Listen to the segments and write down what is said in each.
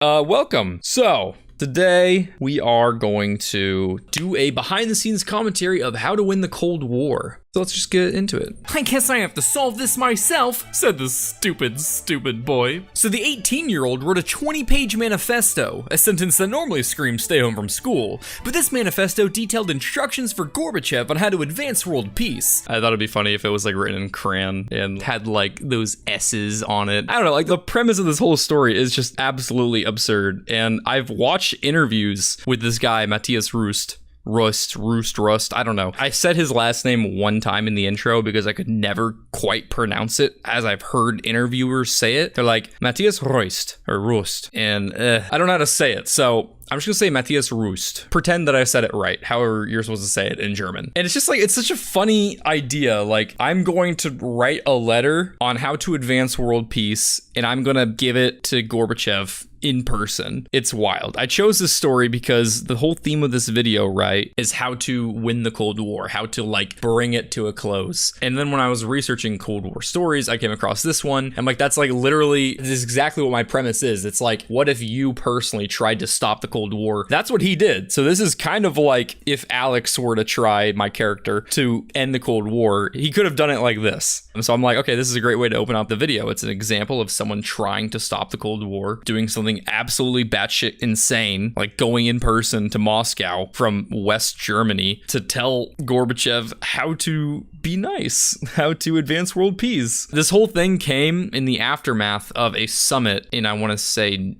Welcome. So, today we are going to do a behind-the-scenes commentary of how to win the Cold War. So let's just get into it. I guess I have to solve this myself, said the stupid boy. So the 18-year-old wrote a 20-page manifesto, a sentence that normally screams stay home from school. But this manifesto detailed instructions for Gorbachev on how to advance world peace. I thought it'd be funny if it was like written in crayon and had like those S's on it. I don't know, like the premise of this whole story is just absolutely absurd. And I've watched interviews with this guy, Matthias Rust, I don't know. I said his last name one time in the intro because I could never quite pronounce it as I've heard interviewers say it. They're like, Matthias Rust, and I don't know how to say it, so I'm just gonna say Matthias Rust. Pretend that I said it right, however you're supposed to say it in German. And it's just like, it's such a funny idea. Like, I'm going to write a letter on how to advance world peace, and I'm gonna give it to Gorbachev in person. It's wild. I chose this story because the whole theme of this video, right, is how to win the Cold War, how to like bring it to a close. And then when I was researching Cold War stories, I came across this one. I'm like, that's like literally, this is exactly what my premise is. It's like, what if you personally tried to stop the Cold War? That's what he did. So this is kind of like if Alex were to try, my character, to end the Cold War, he could have done it like this. And so I'm like, okay, this is a great way to open up the video. It's an example of someone trying to stop the Cold War, doing something absolutely batshit insane, like going in person to Moscow from West Germany to tell Gorbachev how to be nice, how to advance world peace. This whole thing came in the aftermath of a summit in, I want to say,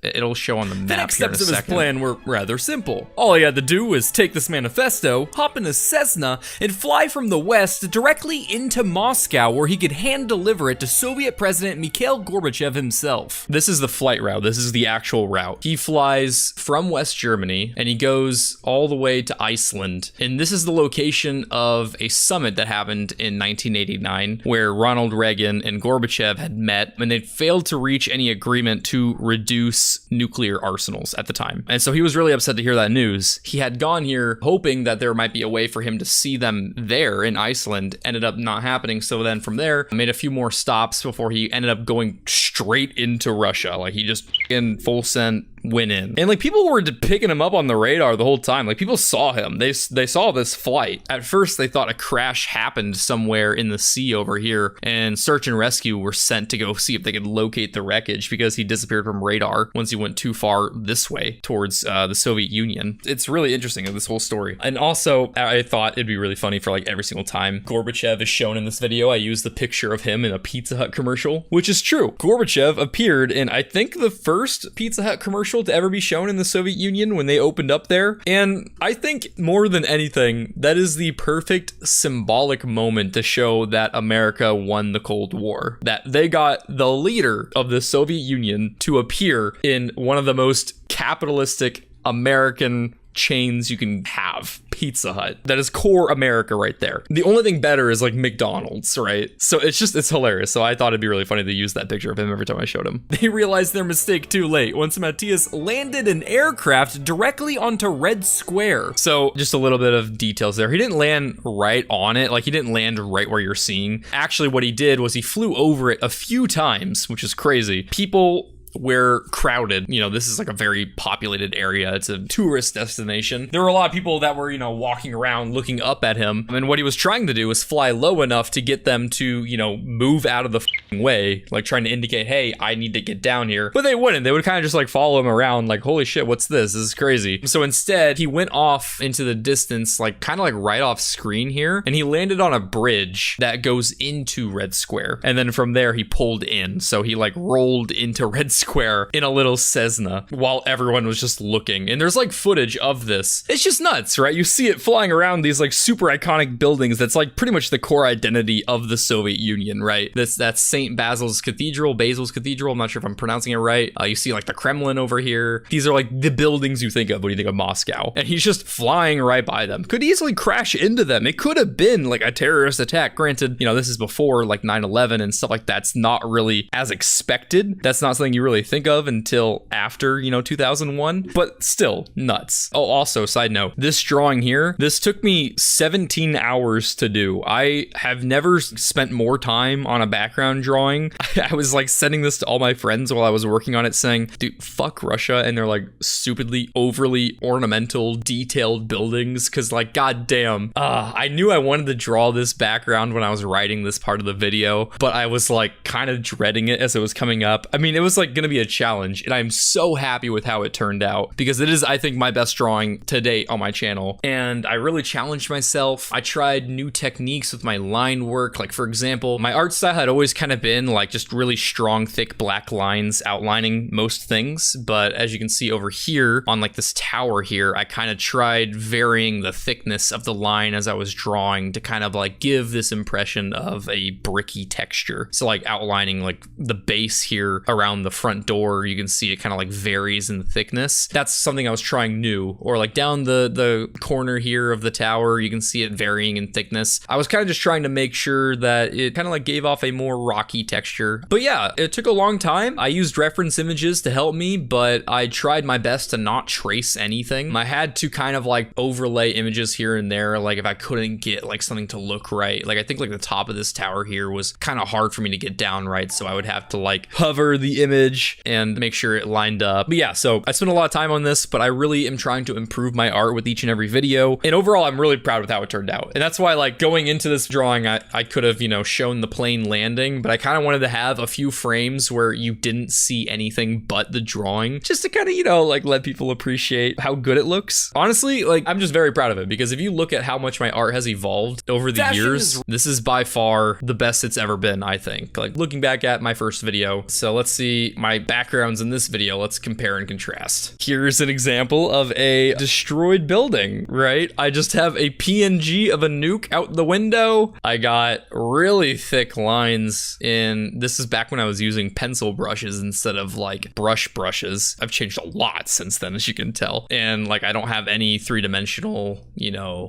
it'll show on the map. The next steps of his plan were rather simple. All he had to do was take this manifesto, hop in a Cessna, and fly from the west directly into Moscow, where he could hand deliver it to Soviet President Mikhail Gorbachev himself. This is the flight route. This is the actual route. He flies from West Germany and he goes all the way to Iceland. And this is the location of a summit that happened in 1989 where Ronald Reagan and Gorbachev had met, and they'd failed to reach any agreement to reduce nuclear arsenals at the time. And so he was really upset to hear that news. He had gone here hoping that there might be a way for him to see them there in Iceland. Ended up not happening. So then from there, made a few more stops before he ended up going straight into Russia. Like he just in full send went in. And like people were picking him up on the radar the whole time. Like people saw him. They saw this flight. At first they thought a crash happened somewhere in the sea over here, and search and rescue were sent to go see if they could locate the wreckage because he disappeared from radar once he went too far this way towards the Soviet Union. It's really interesting, this whole story. And also I thought it'd be really funny for like every single time Gorbachev is shown in this video, I use the picture of him in a Pizza Hut commercial, which is true. Gorbachev appeared in, I think, the first Pizza Hut commercial to ever be shown in the Soviet Union when they opened up there. And I think more than anything, that is the perfect symbolic moment to show that America won the Cold War. That they got the leader of the Soviet Union to appear in one of the most capitalistic American chains you can have, Pizza Hut. That is core America right there. The only thing better is like McDonald's, right? So it's hilarious. So I thought it'd be really funny to use that picture of him every time I showed him. They realized their mistake too late once Matthias landed an aircraft directly onto Red Square. So just a little bit of details there. He didn't land right on it. Like he didn't land right where you're seeing. Actually, what he did was he flew over it a few times, which is crazy. People were crowded. You know, this is like a very populated area. It's a tourist destination. There were a lot of people that were, you know, walking around looking up at him. And what he was trying to do was fly low enough to get them to, you know, move out of the way, like trying to indicate, hey, I need to get down here. But they wouldn't. They would kind of just like follow him around like, holy shit, what's this? This is crazy. So instead, he went off into the distance, like kind of like right off screen here. And he landed on a bridge that goes into Red Square. And then from there, he pulled in. So he like rolled into Red Square in a little Cessna while everyone was just looking. And there's like footage of this. It's just nuts, right? You see it flying around these like super iconic buildings. That's like pretty much the core identity of the Soviet Union, right? That's St. Basil's Cathedral. I'm not sure if I'm pronouncing it right. You see like the Kremlin over here. These are like the buildings you think of when you think of Moscow. And he's just flying right by them. Could easily crash into them. It could have been like a terrorist attack. Granted, you know, this is before like 9/11 and stuff like that's not really as expected. That's not something you really really think of until after, 2001, but still nuts. Oh, also, side note, this drawing here, this took me 17 hours to do. I have never spent more time on a background drawing. I was like sending this to all my friends while I was working on it saying, dude, fuck Russia and they're like stupidly overly ornamental detailed buildings, because like goddamn, I knew I wanted to draw this background when I was writing this part of the video, but I was like kind of dreading it as it was coming up. I mean, it was like gonna be a challenge, and I'm so happy with how it turned out because it is, I think, my best drawing to date on my channel, and I really challenged myself. I tried new techniques with my line work. Like, for example, my art style had always kind of been like just really strong thick black lines outlining most things, but as you can see over here on like this tower here, I kind of tried varying the thickness of the line as I was drawing to kind of like give this impression of a bricky texture. So like outlining like the base here around the front door, you can see it kind of like varies in thickness. That's something I was trying new. Or like down the corner here of the tower, you can see it varying in thickness. I was kind of just trying to make sure that it kind of like gave off a more rocky texture. But yeah, it took a long time. I used reference images to help me, but I tried my best to not trace anything. I had to kind of like overlay images here and there, like if I couldn't get like something to look right. Like I think like the top of this tower here was kind of hard for me to get down right, so I would have to like hover the image and make sure it lined up. But yeah, so I spent a lot of time on this, but I really am trying to improve my art with each and every video. And overall, I'm really proud with how it turned out. And that's why like going into this drawing, I could have, shown the plane landing, but I kind of wanted to have a few frames where you didn't see anything but the drawing, just to kind of, like let people appreciate how good it looks. Honestly, like I'm just very proud of it, because if you look at how much my art has evolved over the years, this is by far the best it's ever been, I think. Like looking back at my first video. So let's see my backgrounds in this video. Let's compare and contrast. Here's an example of a destroyed building, right? I just have a PNG of a nuke out the window. I got really thick lines in, this is back when I was using pencil brushes instead of like brushes. I've changed a lot since then, as you can tell. And like, I don't have any three-dimensional,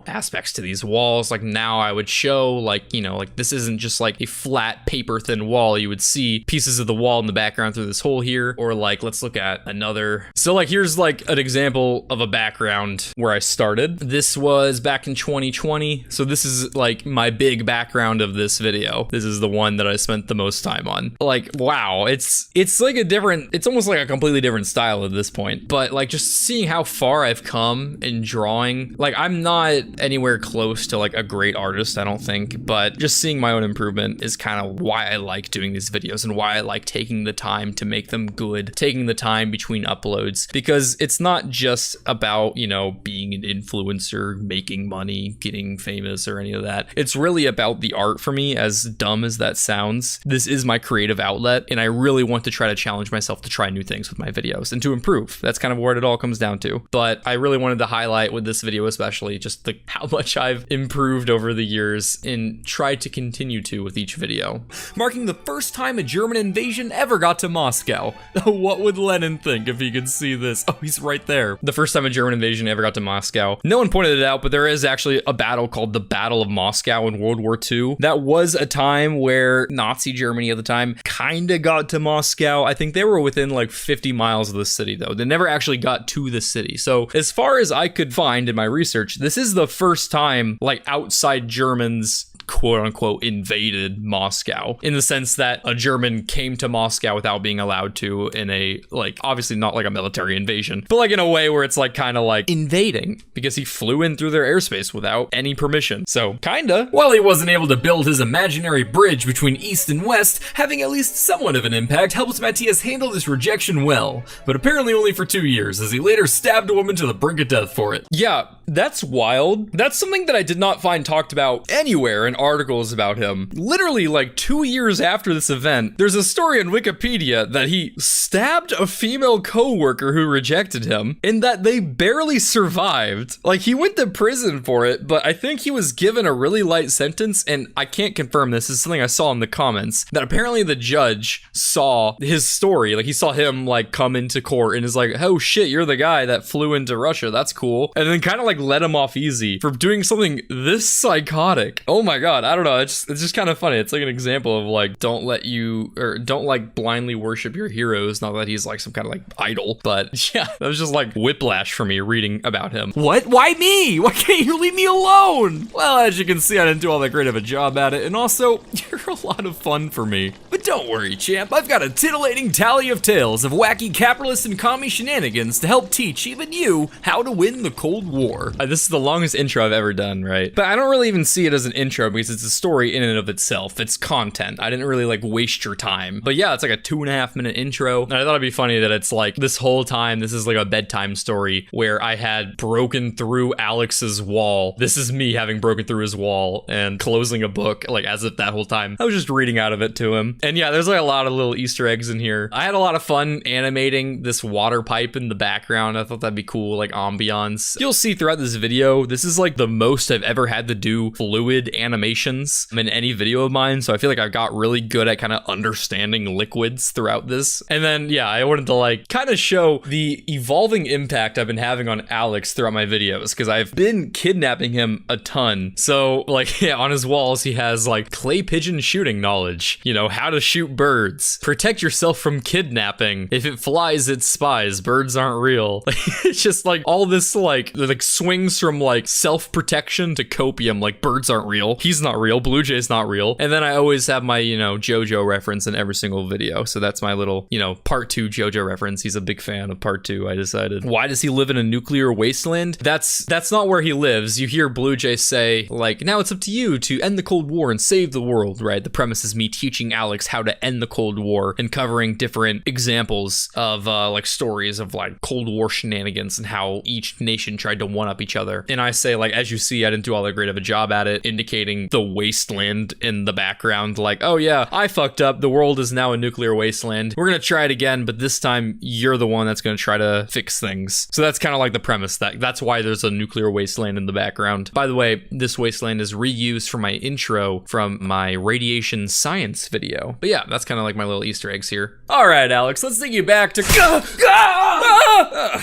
aspects to these walls. Like now I would show like, like this isn't just like a flat paper thin wall. You would see pieces of the wall in the background through this hole here. Or like, let's look at another. So like, here's like an example of a background where I started. This was back in 2020. So this is like my big background of this video. This is the one that I spent the most time on. Like, wow, it's like it's almost like a completely different style at this point. But like just seeing how far I've come in drawing, like I'm not anywhere close to like a great artist, I don't think, but just seeing my own improvement is kind of why I like doing these videos and why I like taking the time to make them good, taking the time between uploads, because it's not just about, being an influencer, making money, getting famous or any of that. It's really about the art for me, as dumb as that sounds. This is my creative outlet, and I really want to try to challenge myself to try new things with my videos and to improve. That's kind of what it all comes down to. But I really wanted to highlight with this video especially just how much I've improved over the years and tried to continue to with each video. Marking the first time a German invasion ever got to Moscow. What would Lenin think if he could see this? Oh, he's right there. The first time a German invasion ever got to Moscow. No one pointed it out, but there is actually a battle called the Battle of Moscow in World War II. That was a time where Nazi Germany at the time kind of got to Moscow. I think they were within like 50 miles of the city though. They never actually got to the city. So as far as I could find in my research, this is the first time like outside Germans quote unquote invaded Moscow, in the sense that a German came to Moscow without being allowed to, in a like obviously not like a military invasion, but like in a way where it's like kind of like invading, because he flew in through their airspace without any permission. So kinda. While he wasn't able to build his imaginary bridge between East and West, having at least somewhat of an impact helps Matthias handle this rejection well, but apparently only for 2 years, as he later stabbed a woman to the brink of death for it. Yeah, that's wild. That's something that I did not find talked about anywhere in articles about him. Literally like 2 years after this event, there's a story on Wikipedia that he stabbed a female co-worker who rejected him, and that they barely survived. Like he went to prison for it, but I think he was given a really light sentence, and I can't confirm this is something I saw in the comments, that apparently the judge saw his story. Like he saw him like come into court and is like, oh shit, you're the guy that flew into Russia, that's cool. And then kind of like like let him off easy for doing something this psychotic. Oh my god, I don't know. It's just kind of funny. It's like an example of like don't like blindly worship your heroes. Not that he's like some kind of like idol, but yeah, that was just like whiplash for me reading about him. What? Why me? Why can't you leave me alone? Well, as you can see, I didn't do all that great of a job at it, and also, you're a lot of fun for me. But don't worry, champ, I've got a titillating tally of tales of wacky capitalist and commie shenanigans to help teach even you how to win the Cold War. This is the longest intro I've ever done, right? But I don't really even see it as an intro because it's a story in and of itself. It's content. I didn't really like waste your time. But yeah, it's like a 2.5 minute intro. And I thought it'd be funny that it's like this whole time, this is like a bedtime story where I had broken through Alex's wall. This is me having broken through his wall and closing a book, like as if that whole time I was just reading out of it to him. And yeah, there's like a lot of little Easter eggs in here. I had a lot of fun animating this water pipe in the background. I thought that'd be cool, like ambiance. You'll see throughout this video, this is like the most I've ever had to do fluid animations in any video of mine. So I feel like I got really good at kind of understanding liquids throughout this. And then yeah, I wanted to like kind of show the evolving impact I've been having on Alex throughout my videos because I've been kidnapping him a ton. So like yeah, on his walls he has like clay pigeon shooting knowledge, you know, how to shoot birds, protect yourself from kidnapping, if it flies it spies, birds aren't real. It's just like all this like swings from like self-protection to copium, like birds aren't real, he's not real, BlueJay's not real. And then I always have my, you know, JoJo reference in every single video. So that's my little, you know, part 2 JoJo reference. He's a big fan of part 2, I decided. Why does he live in a nuclear wasteland? That's not where he lives. You hear BlueJay say like, now it's up to you to end the Cold War and save the world, right? The premise is me teaching Alex how to end the Cold War and covering different examples of like stories of like Cold War shenanigans and how each nation tried to one up each other. And I say like, as you see, I didn't do all that great of a job at it, indicating the wasteland in the background, like, oh yeah, I fucked up, the world is now a nuclear wasteland, we're gonna try it again, but this time you're the one that's gonna try to fix things. So that's kind of like the premise, that's why there's a nuclear wasteland in the background. By the way, this wasteland is reused from my intro from my radiation science video. But yeah, that's kind of like my little Easter eggs here. All right, Alex, let's take you back to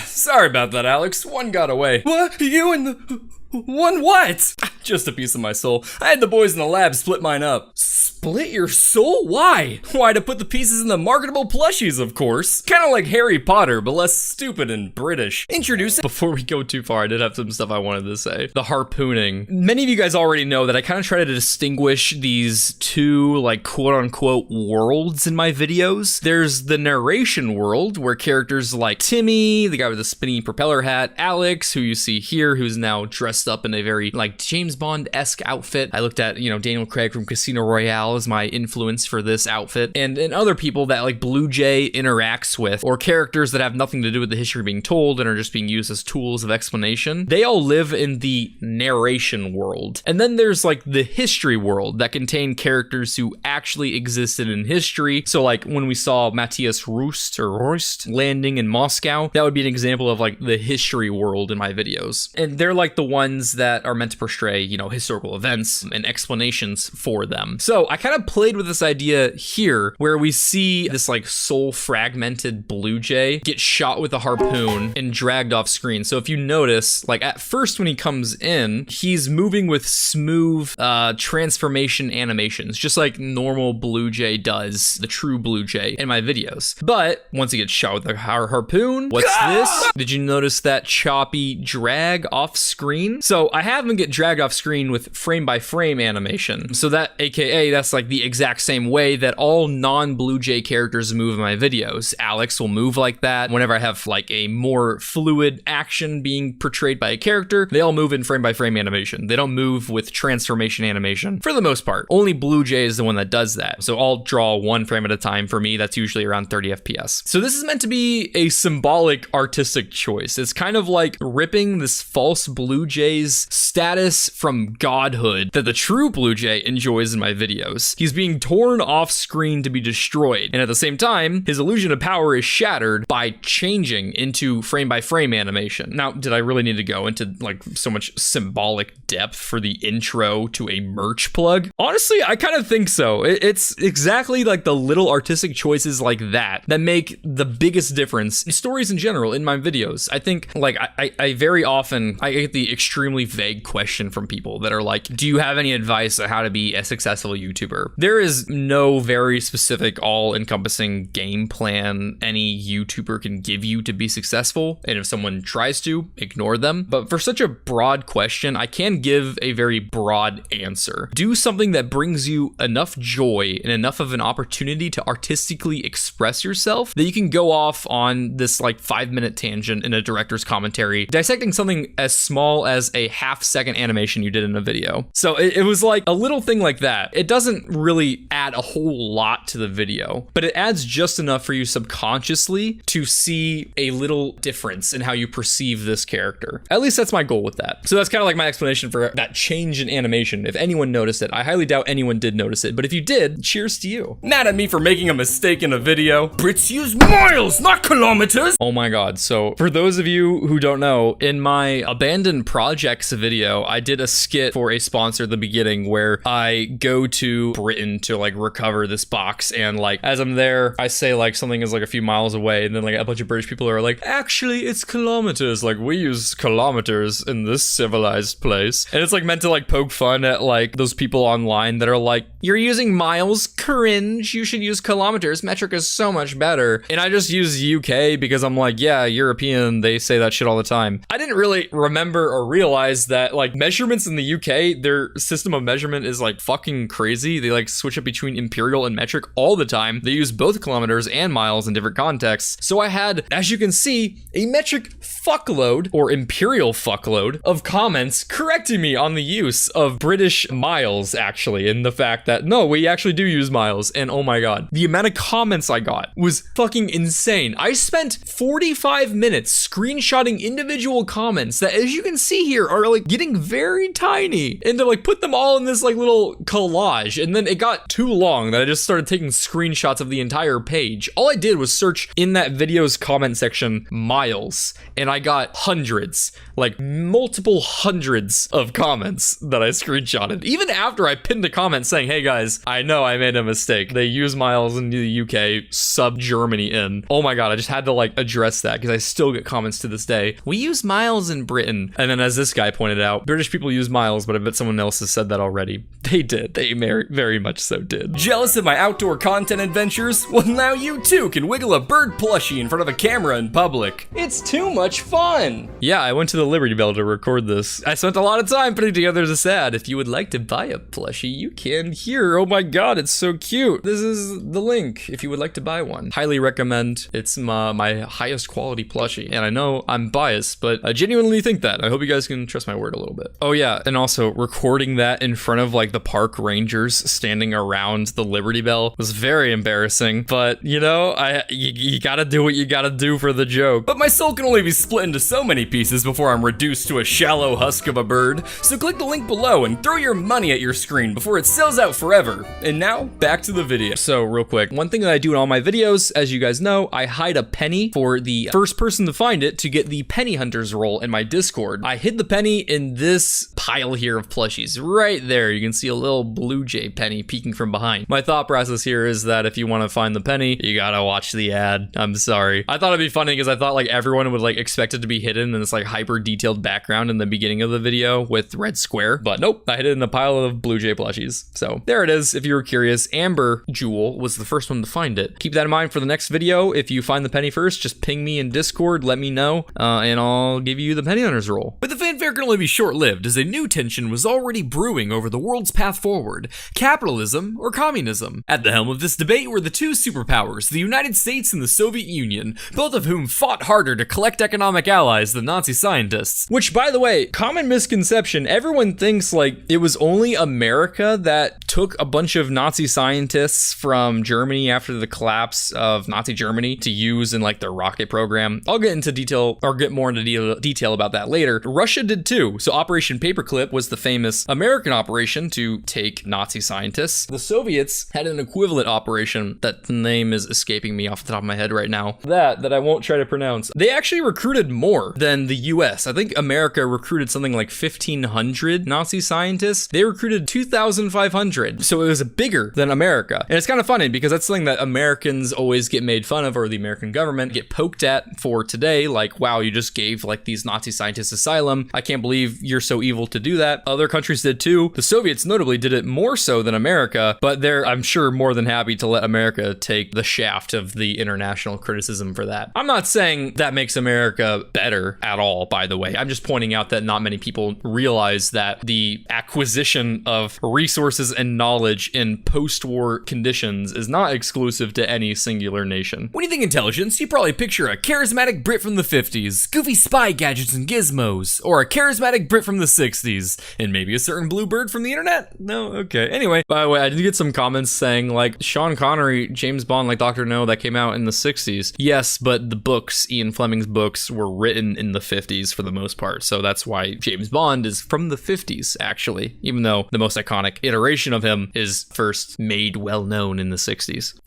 sorry about that, Alex, one got away. What? You and the one what? Just a piece of my soul. I had the boys in the lab split mine up. Split your soul? Why? Why, to put the pieces in the marketable plushies, of course. Kind of like Harry Potter, but less stupid and British. Introducing— Before we go too far, I did have some stuff I wanted to say. The harpooning. Many of you guys already know that I kind of try to distinguish these two, like, quote-unquote worlds in my videos. There's the narration world, where characters like Timmy, the guy with the spinny propeller hat, Alex, who you see here, who's now dressed up in a very, like, James Bond-esque outfit. I looked at, you know, Daniel Craig from Casino Royale as my influence for this outfit, and other people that like BlueJay interacts with, or characters that have nothing to do with the history being told and are just being used as tools of explanation. They all live in the narration world. And then there's like the history world that contain characters who actually existed in history. So like when we saw Matthias Roest landing in Moscow, that would be an example of like the history world in my videos. And they're like the ones that are meant to portray, you know, historical events and explanations for them. So I kind of played with this idea here where we see this like soul fragmented BlueJay get shot with a harpoon and dragged off screen. So if you notice, like at first when he comes in, he's moving with smooth transformation animations, just like normal BlueJay does, the true BlueJay in my videos. But once he gets shot with a harpoon, what's this? Did you notice that choppy drag off screen? So I have him get dragged off screen with frame by frame animation. So that, AKA, that's like the exact same way that all non-BlueJay characters move in my videos. Alex will move like that. Whenever I have like a more fluid action being portrayed by a character, they all move in frame by frame animation. They don't move with transformation animation for the most part. Only BlueJay is the one that does that. So I'll draw one frame at a time. For me, that's usually around 30 FPS. So this is meant to be a symbolic artistic choice. It's kind of like ripping this false BlueJay BlueJay's status from godhood that the true BlueJay enjoys in my videos. He's being torn off screen to be destroyed, and at the same time, his illusion of power is shattered by changing into frame-by-frame animation. Now, did I really need to go into like so much symbolic depth for the intro to a merch plug? Honestly, I kind of think so. It's exactly like the little artistic choices like that that make the biggest difference in stories in general in my videos. I think like I very often I get the extremely vague question from people that are like, do you have any advice on how to be a successful YouTuber? There is no very specific all-encompassing game plan any YouTuber can give you to be successful, and if someone tries to, ignore them. But for such a broad question, I can give a very broad answer. Do something that brings you enough joy and enough of an opportunity to artistically express yourself that you can go off on this like 5-minute tangent in a director's commentary, dissecting something as small as a half-second animation you did in a video. So it was like a little thing like that. It doesn't really add a whole lot to the video, but it adds just enough for you subconsciously to see a little difference in how you perceive this character. At least that's my goal with that. So that's kind of like my explanation for that change in animation. If anyone noticed it, I highly doubt anyone did notice it, but if you did, cheers to you. Mad at me for making a mistake in a video? Brits use miles, not kilometers! Oh my god, so for those of you who don't know, in my abandoned projects video, I did a skit for a sponsor at the beginning where I go to Britain to like recover this box, and like as I'm there, I say like something is like a few miles away, and then like a bunch of British people are like, actually it's kilometers, like we use kilometers in this civilized place. And it's like meant to like poke fun at like those people online that are like, you're using miles, cringe, you should use kilometers, metric is so much better. And I just use UK because I'm like, yeah, European, they say that shit all the time. I didn't really remember or realize that like measurements in the UK, their system of measurement is like fucking crazy. They like switch up between imperial and metric all the time. They use both kilometers and miles in different contexts. So I had, as you can see, a metric fuckload or imperial fuckload of comments correcting me on the use of British miles, actually, and the fact that no, we actually do use miles. And oh my god, the amount of comments I got was fucking insane. I spent 45 minutes screenshotting individual comments that, as you can see here, are like getting very tiny, and to like put them all in this like little collage. And then it got too long that I just started taking screenshots of the entire page. All I did was search in that video's comment section miles, and I got hundreds, like multiple hundreds of comments that I screenshotted. Even after I pinned a comment saying, hey guys, I know I made a mistake. They use miles in the UK, sub Germany in. Oh my god, I just had to like address that because I still get comments to this day. We use miles in Britain. And then as this guy pointed out, British people use miles, but I bet someone else has said that already. They did. They very much so did. Jealous of my outdoor content adventures? Well, now you too can wiggle a bird plushie in front of a camera in public. It's too much fun. Yeah, I went to the Liberty Bell to record this. I spent a lot of time putting together this ad. If you would like to buy a plushie, you can here. Oh my god, it's so cute. This is the link if you would like to buy one. Highly recommend. It's my highest quality plushie. And I know I'm biased, but I genuinely think that. I hope you guys can trust my word a little bit. Oh yeah, and also recording that in front of like the park rangers standing around the Liberty Bell was very embarrassing. But you know, you gotta do what you gotta do for the joke. But my soul can only be split into so many pieces before I'm reduced to a shallow husk of a bird. So click the link below and throw your money at your screen before it sells out forever. And now, back to the video. So real quick, one thing that I do in all my videos, as you guys know, I hide a penny for the first person to find it to get the penny hunters role in my Discord. I hid the penny in this pile here of plushies. Right there, you can see a little BlueJay penny peeking from behind. My thought process here is that if you want to find the penny, you gotta watch the ad. I'm sorry. I thought it'd be funny because I thought like everyone would like expect it to be hidden in this like hyper detailed background in the beginning of the video with red square, but nope, I hid it in a pile of BlueJay plushies. So there it is. If you were curious, Amber Jewel was the first one to find it. Keep that in mind for the next video. If you find the penny first, just ping me in Discord, let me know, and I'll give you the penny hunters role. But the fanfare can only be short-lived, as a new tension was already brewing over the world's path forward: capitalism or communism. At the helm of this debate were the two superpowers, the United States and the Soviet Union, both of whom fought harder to collect economic allies than Nazi scientists. Which, by the way, common misconception, everyone thinks like it was only America that took a bunch of Nazi scientists from Germany after the collapse of Nazi Germany to use in like their rocket program. I'll get into detail or get more into detail about that later. Russia did too. So Operation Paperclip was the famous American operation to take Nazi scientists. The Soviets had an equivalent operation that the name is escaping me off the top of my head right now. That I won't try to pronounce. They actually recruited more than the US. I think America recruited something like 1,500 Nazi scientists. They recruited 2,500. So it was bigger than America. And it's kind of funny because that's something that Americans always get made fun of, or the American government get poked at for today. Like, wow, you just gave like these Nazi scientists asylum. I can't believe you're so evil to do that. Other countries did too. The Soviets notably did it more so than America, but they're, I'm sure, more than happy to let America take the shaft of the international criticism for that. I'm not saying that makes America better at all, by the way. I'm just pointing out that not many people realize that the acquisition of resources and knowledge in post-war conditions is not exclusive to any singular nation. When you think intelligence, you probably picture a charismatic Brit from the 50s, goofy spy gadgets and gizmos, or a charismatic Brit from the 60s, and maybe a certain blue bird from the internet? No? Okay. Anyway, by the way, I did get some comments saying like, Sean Connery, James Bond, like Dr. No, that came out in the 60s. Yes, but the books, Ian Fleming's books, were written in the 50s for the most part. So that's why James Bond is from the 50s, actually, even though the most iconic iteration of him is first made well known in the 60s.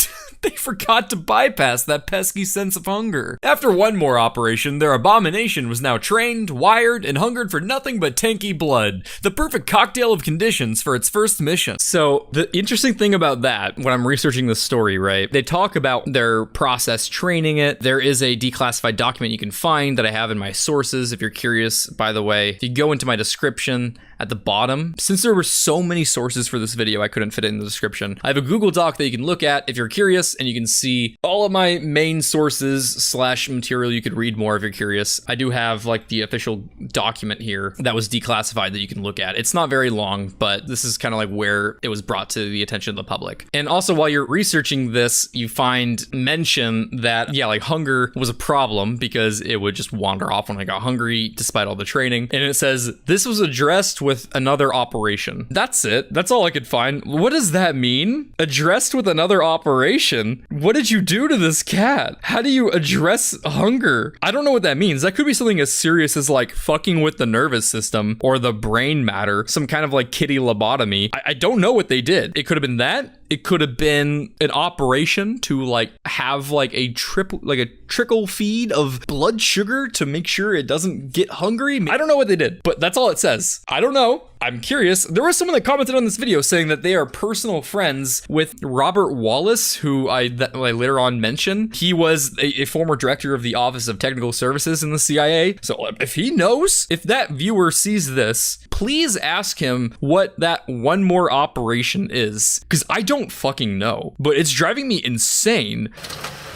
They forgot to bypass that pesky sense of hunger. After one more operation, their abomination was now trained, wired, and hungered for nothing but tanky blood. The perfect cocktail of conditions for its first mission. So the interesting thing about that, when I'm researching the story, right, they talk about their process training it. There is a declassified document you can find that I have in my sources if you're curious, by the way. If you go into my description at the bottom, since there were so many sources for this video, I couldn't fit it in the description. I have a Google Doc that you can look at if you're curious, and you can see all of my main sources / material you could read more if you're curious. I do have like the official document here that was declassified that you can look at. It's not very long, but this is kind of like where it was brought to the attention of the public. And also while you're researching this, you find mention that, yeah, like hunger was a problem because it would just wander off when I got hungry despite all the training. And it says, this was addressed with another operation. That's it. That's all I could find. What does that mean? Addressed with another operation? What did you do to this cat? How do you address hunger? I don't know what that means. That could be something as serious as like fucking with the nervous system or the brain matter, some kind of like kitty lobotomy. I don't know what they did. It could have been that. It could have been an operation to like have like a trickle feed of blood sugar to make sure it doesn't get hungry. I don't know what they did, but that's all it says. I don't know. I'm curious. There was someone that commented on this video saying that they are personal friends with Robert Wallace, who I later on mentioned. He was a former director of the Office of Technical Services in the CIA. So if he knows, if that viewer sees this, please ask him what that one more operation is, because I don't fucking know, but it's driving me insane.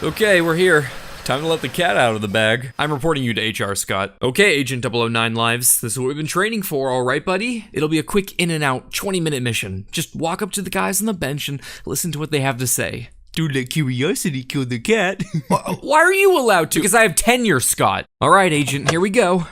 Okay, we're here. Time to let the cat out of the bag. I'm reporting you to HR, Scott. Okay, Agent 009 Lives, this is what we've been training for, all right, buddy? It'll be a quick in and out 20-minute mission. Just walk up to the guys on the bench and listen to what they have to say. Don't let curiosity kill the cat. Why are you allowed to? Because I have tenure, Scott. All right, Agent, here we go.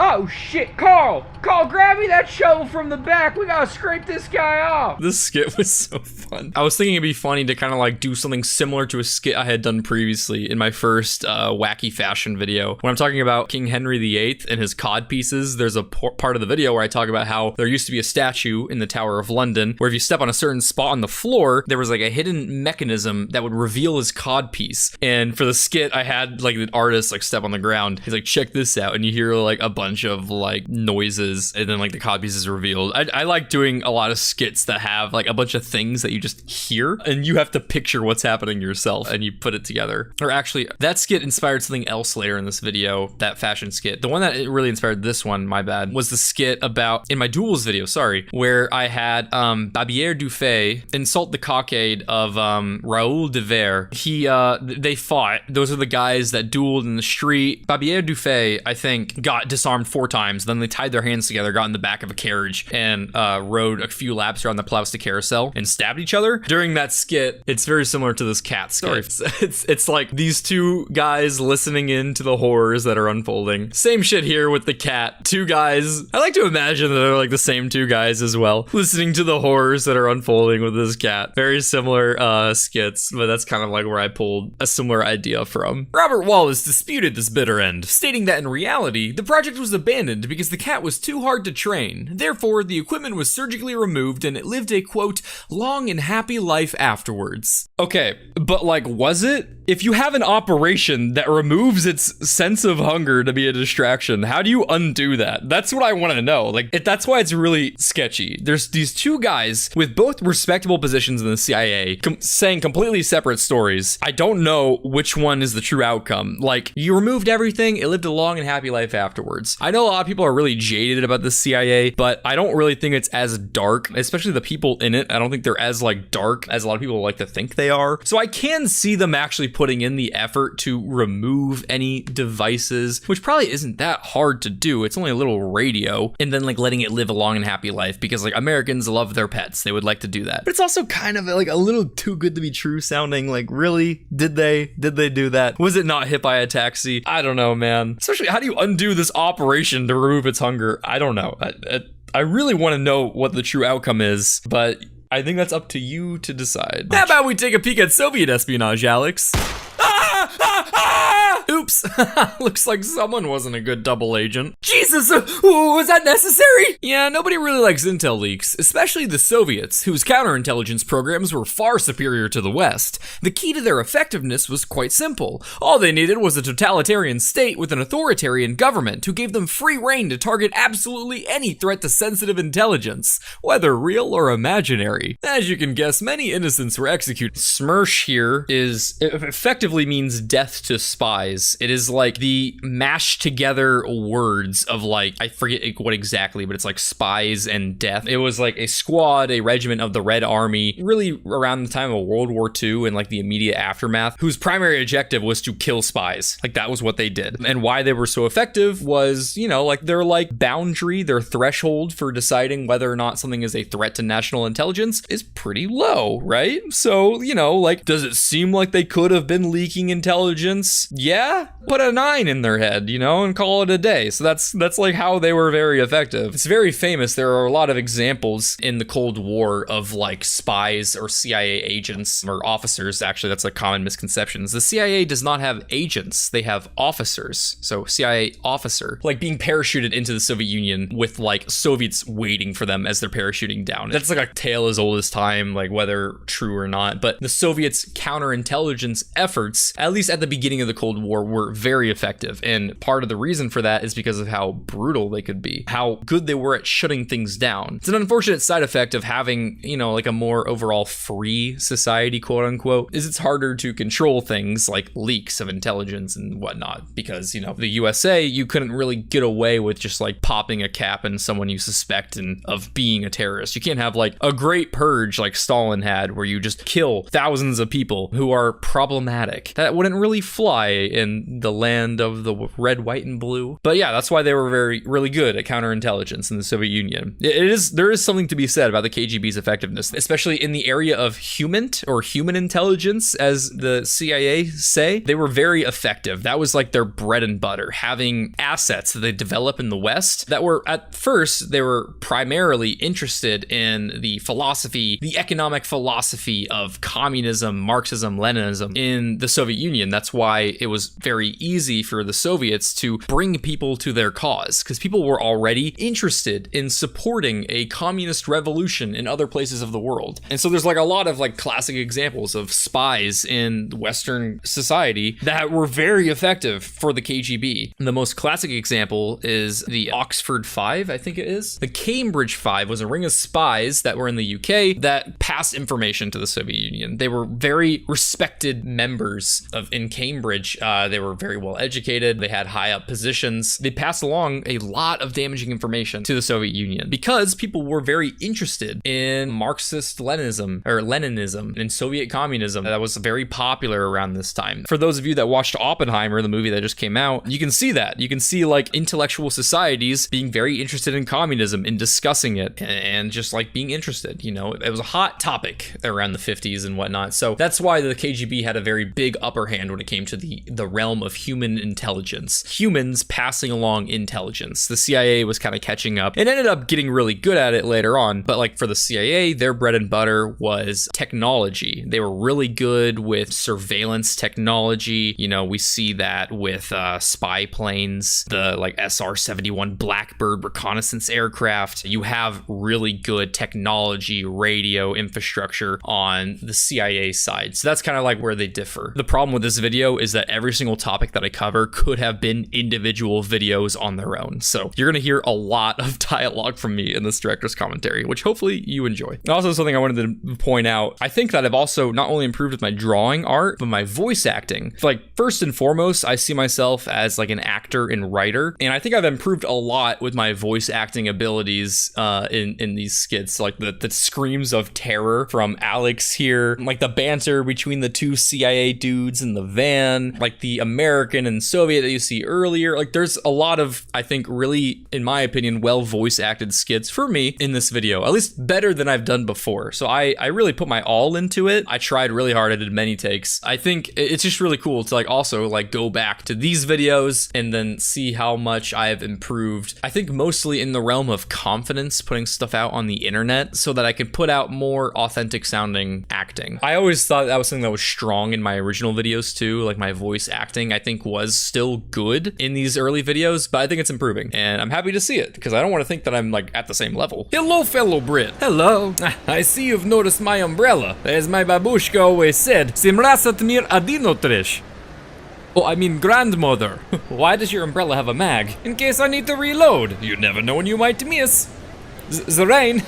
Oh shit, Carl! Carl, grab me that shovel from the back. We gotta scrape this guy off. This skit was so fun. I was thinking it'd be funny to kind of like do something similar to a skit I had done previously in my first wacky fashion video. When I'm talking about King Henry VIII and his cod pieces, there's a part of the video where I talk about how there used to be a statue in the Tower of London where if you step on a certain spot on the floor, there was like a hidden mechanism that would reveal his cod piece. And for the skit, I had like the artist like step on the ground. He's like, check this out. And you hear like a bunch of like noises and then like the cod piece is revealed. I like doing a lot of skits that have like a bunch of things that you just hear and you have to picture what's happening yourself and you put it together. Or actually, that skit inspired something else later in this video, that fashion skit. The one that really inspired this one, my bad, was the skit about, in my duels video, sorry, where I had Babière Dufay insult the cockade of Raoul de Vere. They fought. Those are the guys that dueled in the street. Babière Dufay, I think, got disarmed 4 times. Then they tied their hands together, got in the back of a carriage, and rode a few laps around the plastic carousel and stabbed each other. During that skit, it's very similar to this cat skit. It's like these 2 guys listening in to the horrors that are unfolding. Same shit here with the cat. 2 guys. I like to imagine that they're like the same 2 guys as well, listening to the horrors that are unfolding with this cat. Very similar skits, but that's kind of like where I pulled a similar idea from. Robert Wallace disputed this bitter end, stating that in reality, the project was abandoned because the cat was too hard to train. Therefore, the equipment was surgically removed and it lived a, quote, long and happy life afterwards. Okay, but like, was it? If you have an operation that removes its sense of hunger to be a distraction, how do you undo that? That's what I want to know. Like, that's why it's really sketchy. There's these 2 guys with both respectable positions in the CIA saying completely separate stories. I don't know which one is the true outcome. Like, you removed everything, it lived a long and happy life afterwards. I know a lot of people are really jaded about the CIA, but I don't really think it's as dark, especially the people in it. I don't think they're as like dark as a lot of people like to think they are. So I can see them actually putting in the effort to remove any devices, which probably isn't that hard to do. It's only a little radio, and then like letting it live a long and happy life, because like Americans love their pets. They would like to do that. But it's also kind of like a little too good to be true sounding. Like, really? Did they do that? Was it not hit by a taxi? I don't know, man. Especially, how do you undo this operation to remove its hunger? I don't know. I really want to know what the true outcome is, but I think that's up to you to decide. How about we take a peek at Soviet espionage, Alex? Oops. Looks like someone wasn't a good double agent. Jesus, was that necessary? Yeah, nobody really likes intel leaks, especially the Soviets, whose counterintelligence programs were far superior to the West. The key to their effectiveness was quite simple. All they needed was a totalitarian state with an authoritarian government who gave them free rein to target absolutely any threat to sensitive intelligence, whether real or imaginary. As you can guess, many innocents were executed. SMERSH here effectively means death to spies. It is like the mashed together words of like, I forget what exactly, but it's like spies and death. It was like a squad, a regiment of the Red Army, really around the time of World War II and like the immediate aftermath, whose primary objective was to kill spies. Like, that was what they did. And why they were so effective was, you know, like their like boundary, their threshold for deciding whether or not something is a threat to national intelligence is pretty low, right? So, you know, like, does it seem like they could have been leaking intelligence? Yeah, put a 9 in their head, you know, and call it a day. So that's like how they were very effective. It's very famous. There are a lot of examples in the Cold War of like spies or CIA agents or officers. Actually, that's a common misconception. The CIA does not have agents. They have officers. So CIA officer, like being parachuted into the Soviet Union with like Soviets waiting for them as they're parachuting down. That's like a tale as old as time, like whether true or not. But the Soviets' counterintelligence efforts, at least at the beginning of the Cold War, were very effective. And part of the reason for that is because of how brutal they could be, how good they were at shutting things down. It's an unfortunate side effect of having, you know, like a more overall free society, quote unquote, is it's harder to control things like leaks of intelligence and whatnot, because, you know, the USA, you couldn't really get away with just like popping a cap in someone you suspect of being a terrorist. You can't have like a great purge like Stalin had, where you just kill thousands of people who are problematic. That wouldn't really fly in the land of the red, white, and blue. But yeah, that's why they were really good at counterintelligence in the Soviet Union. There is something to be said about the KGB's effectiveness, especially in the area of human intelligence, as the CIA say. They were very effective. That was like their bread and butter, having assets that they develop in the West that were, at first, they were primarily interested in the economic philosophy of communism, Marxism, Leninism in the Soviet Union. That's why it was very easy for the Soviets to bring people to their cause, because people were already interested in supporting a communist revolution in other places of the world. And so there's like a lot of like classic examples of spies in Western society that were very effective for the KGB. And the most classic example is the Oxford Five, I think it is. The Cambridge Five was a ring of spies that were in the UK that passed information to the Soviet Union. They were very respected members in Cambridge. They were very well educated. They had high up positions. They passed along a lot of damaging information to the Soviet Union because people were very interested in Marxist Leninism and Soviet communism. That was very popular around this time. For those of you that watched Oppenheimer, the movie that just came out, you can see that. You can see like intellectual societies being very interested in communism, in discussing it, and just like being interested. You know, it was a hot topic around the 50s and whatnot. So that's why the KGB had a very big upper hand when it came to the realm of human intelligence. Humans passing along intelligence. The CIA was kind of catching up and ended up getting really good at it later on. But like for the CIA, their bread and butter was technology. They were really good with surveillance technology. You know, we see that with spy planes, the like SR-71 Blackbird reconnaissance aircraft. You have really good technology, radio infrastructure on the CIA side. So that's kind of like where they differ. The problem with this video is that every single topic that I cover could have been individual videos on their own. So you're going to hear a lot of dialogue from me in this director's commentary, which hopefully you enjoy. Also, something I wanted to point out, I think that I've also not only improved with my drawing art, but my voice acting. Like, first and foremost, I see myself as like an actor and writer, and I think I've improved a lot with my voice acting abilities in these skits. Like the screams of terror from Alex here, like the banter between the two CIA dudes in the van, like the American and Soviet that you see earlier. Like there's a lot of, I think, really, in my opinion, well voice acted skits for me in this video, at least better than I've done before. So I really put my all into it. I tried really hard. I did many takes. I think it's just really cool to like also like go back to these videos and then see how much I have improved. I think mostly in the realm of confidence, putting stuff out on the internet so that I can put out more authentic sounding acting. I always thought that was something that was strong in my original videos too. Like my voice acting, I think, was still good in these early videos, but I think it's improving and I'm happy to see it because I don't want to think that I'm like at the same level. Hello, fellow Brit. Hello. I see you've noticed my umbrella. As my babushka always said, Simrasat mir adinotrish. Oh, I mean grandmother. Why does your umbrella have a mag? In case I need to reload. You never know when you might miss. The rain.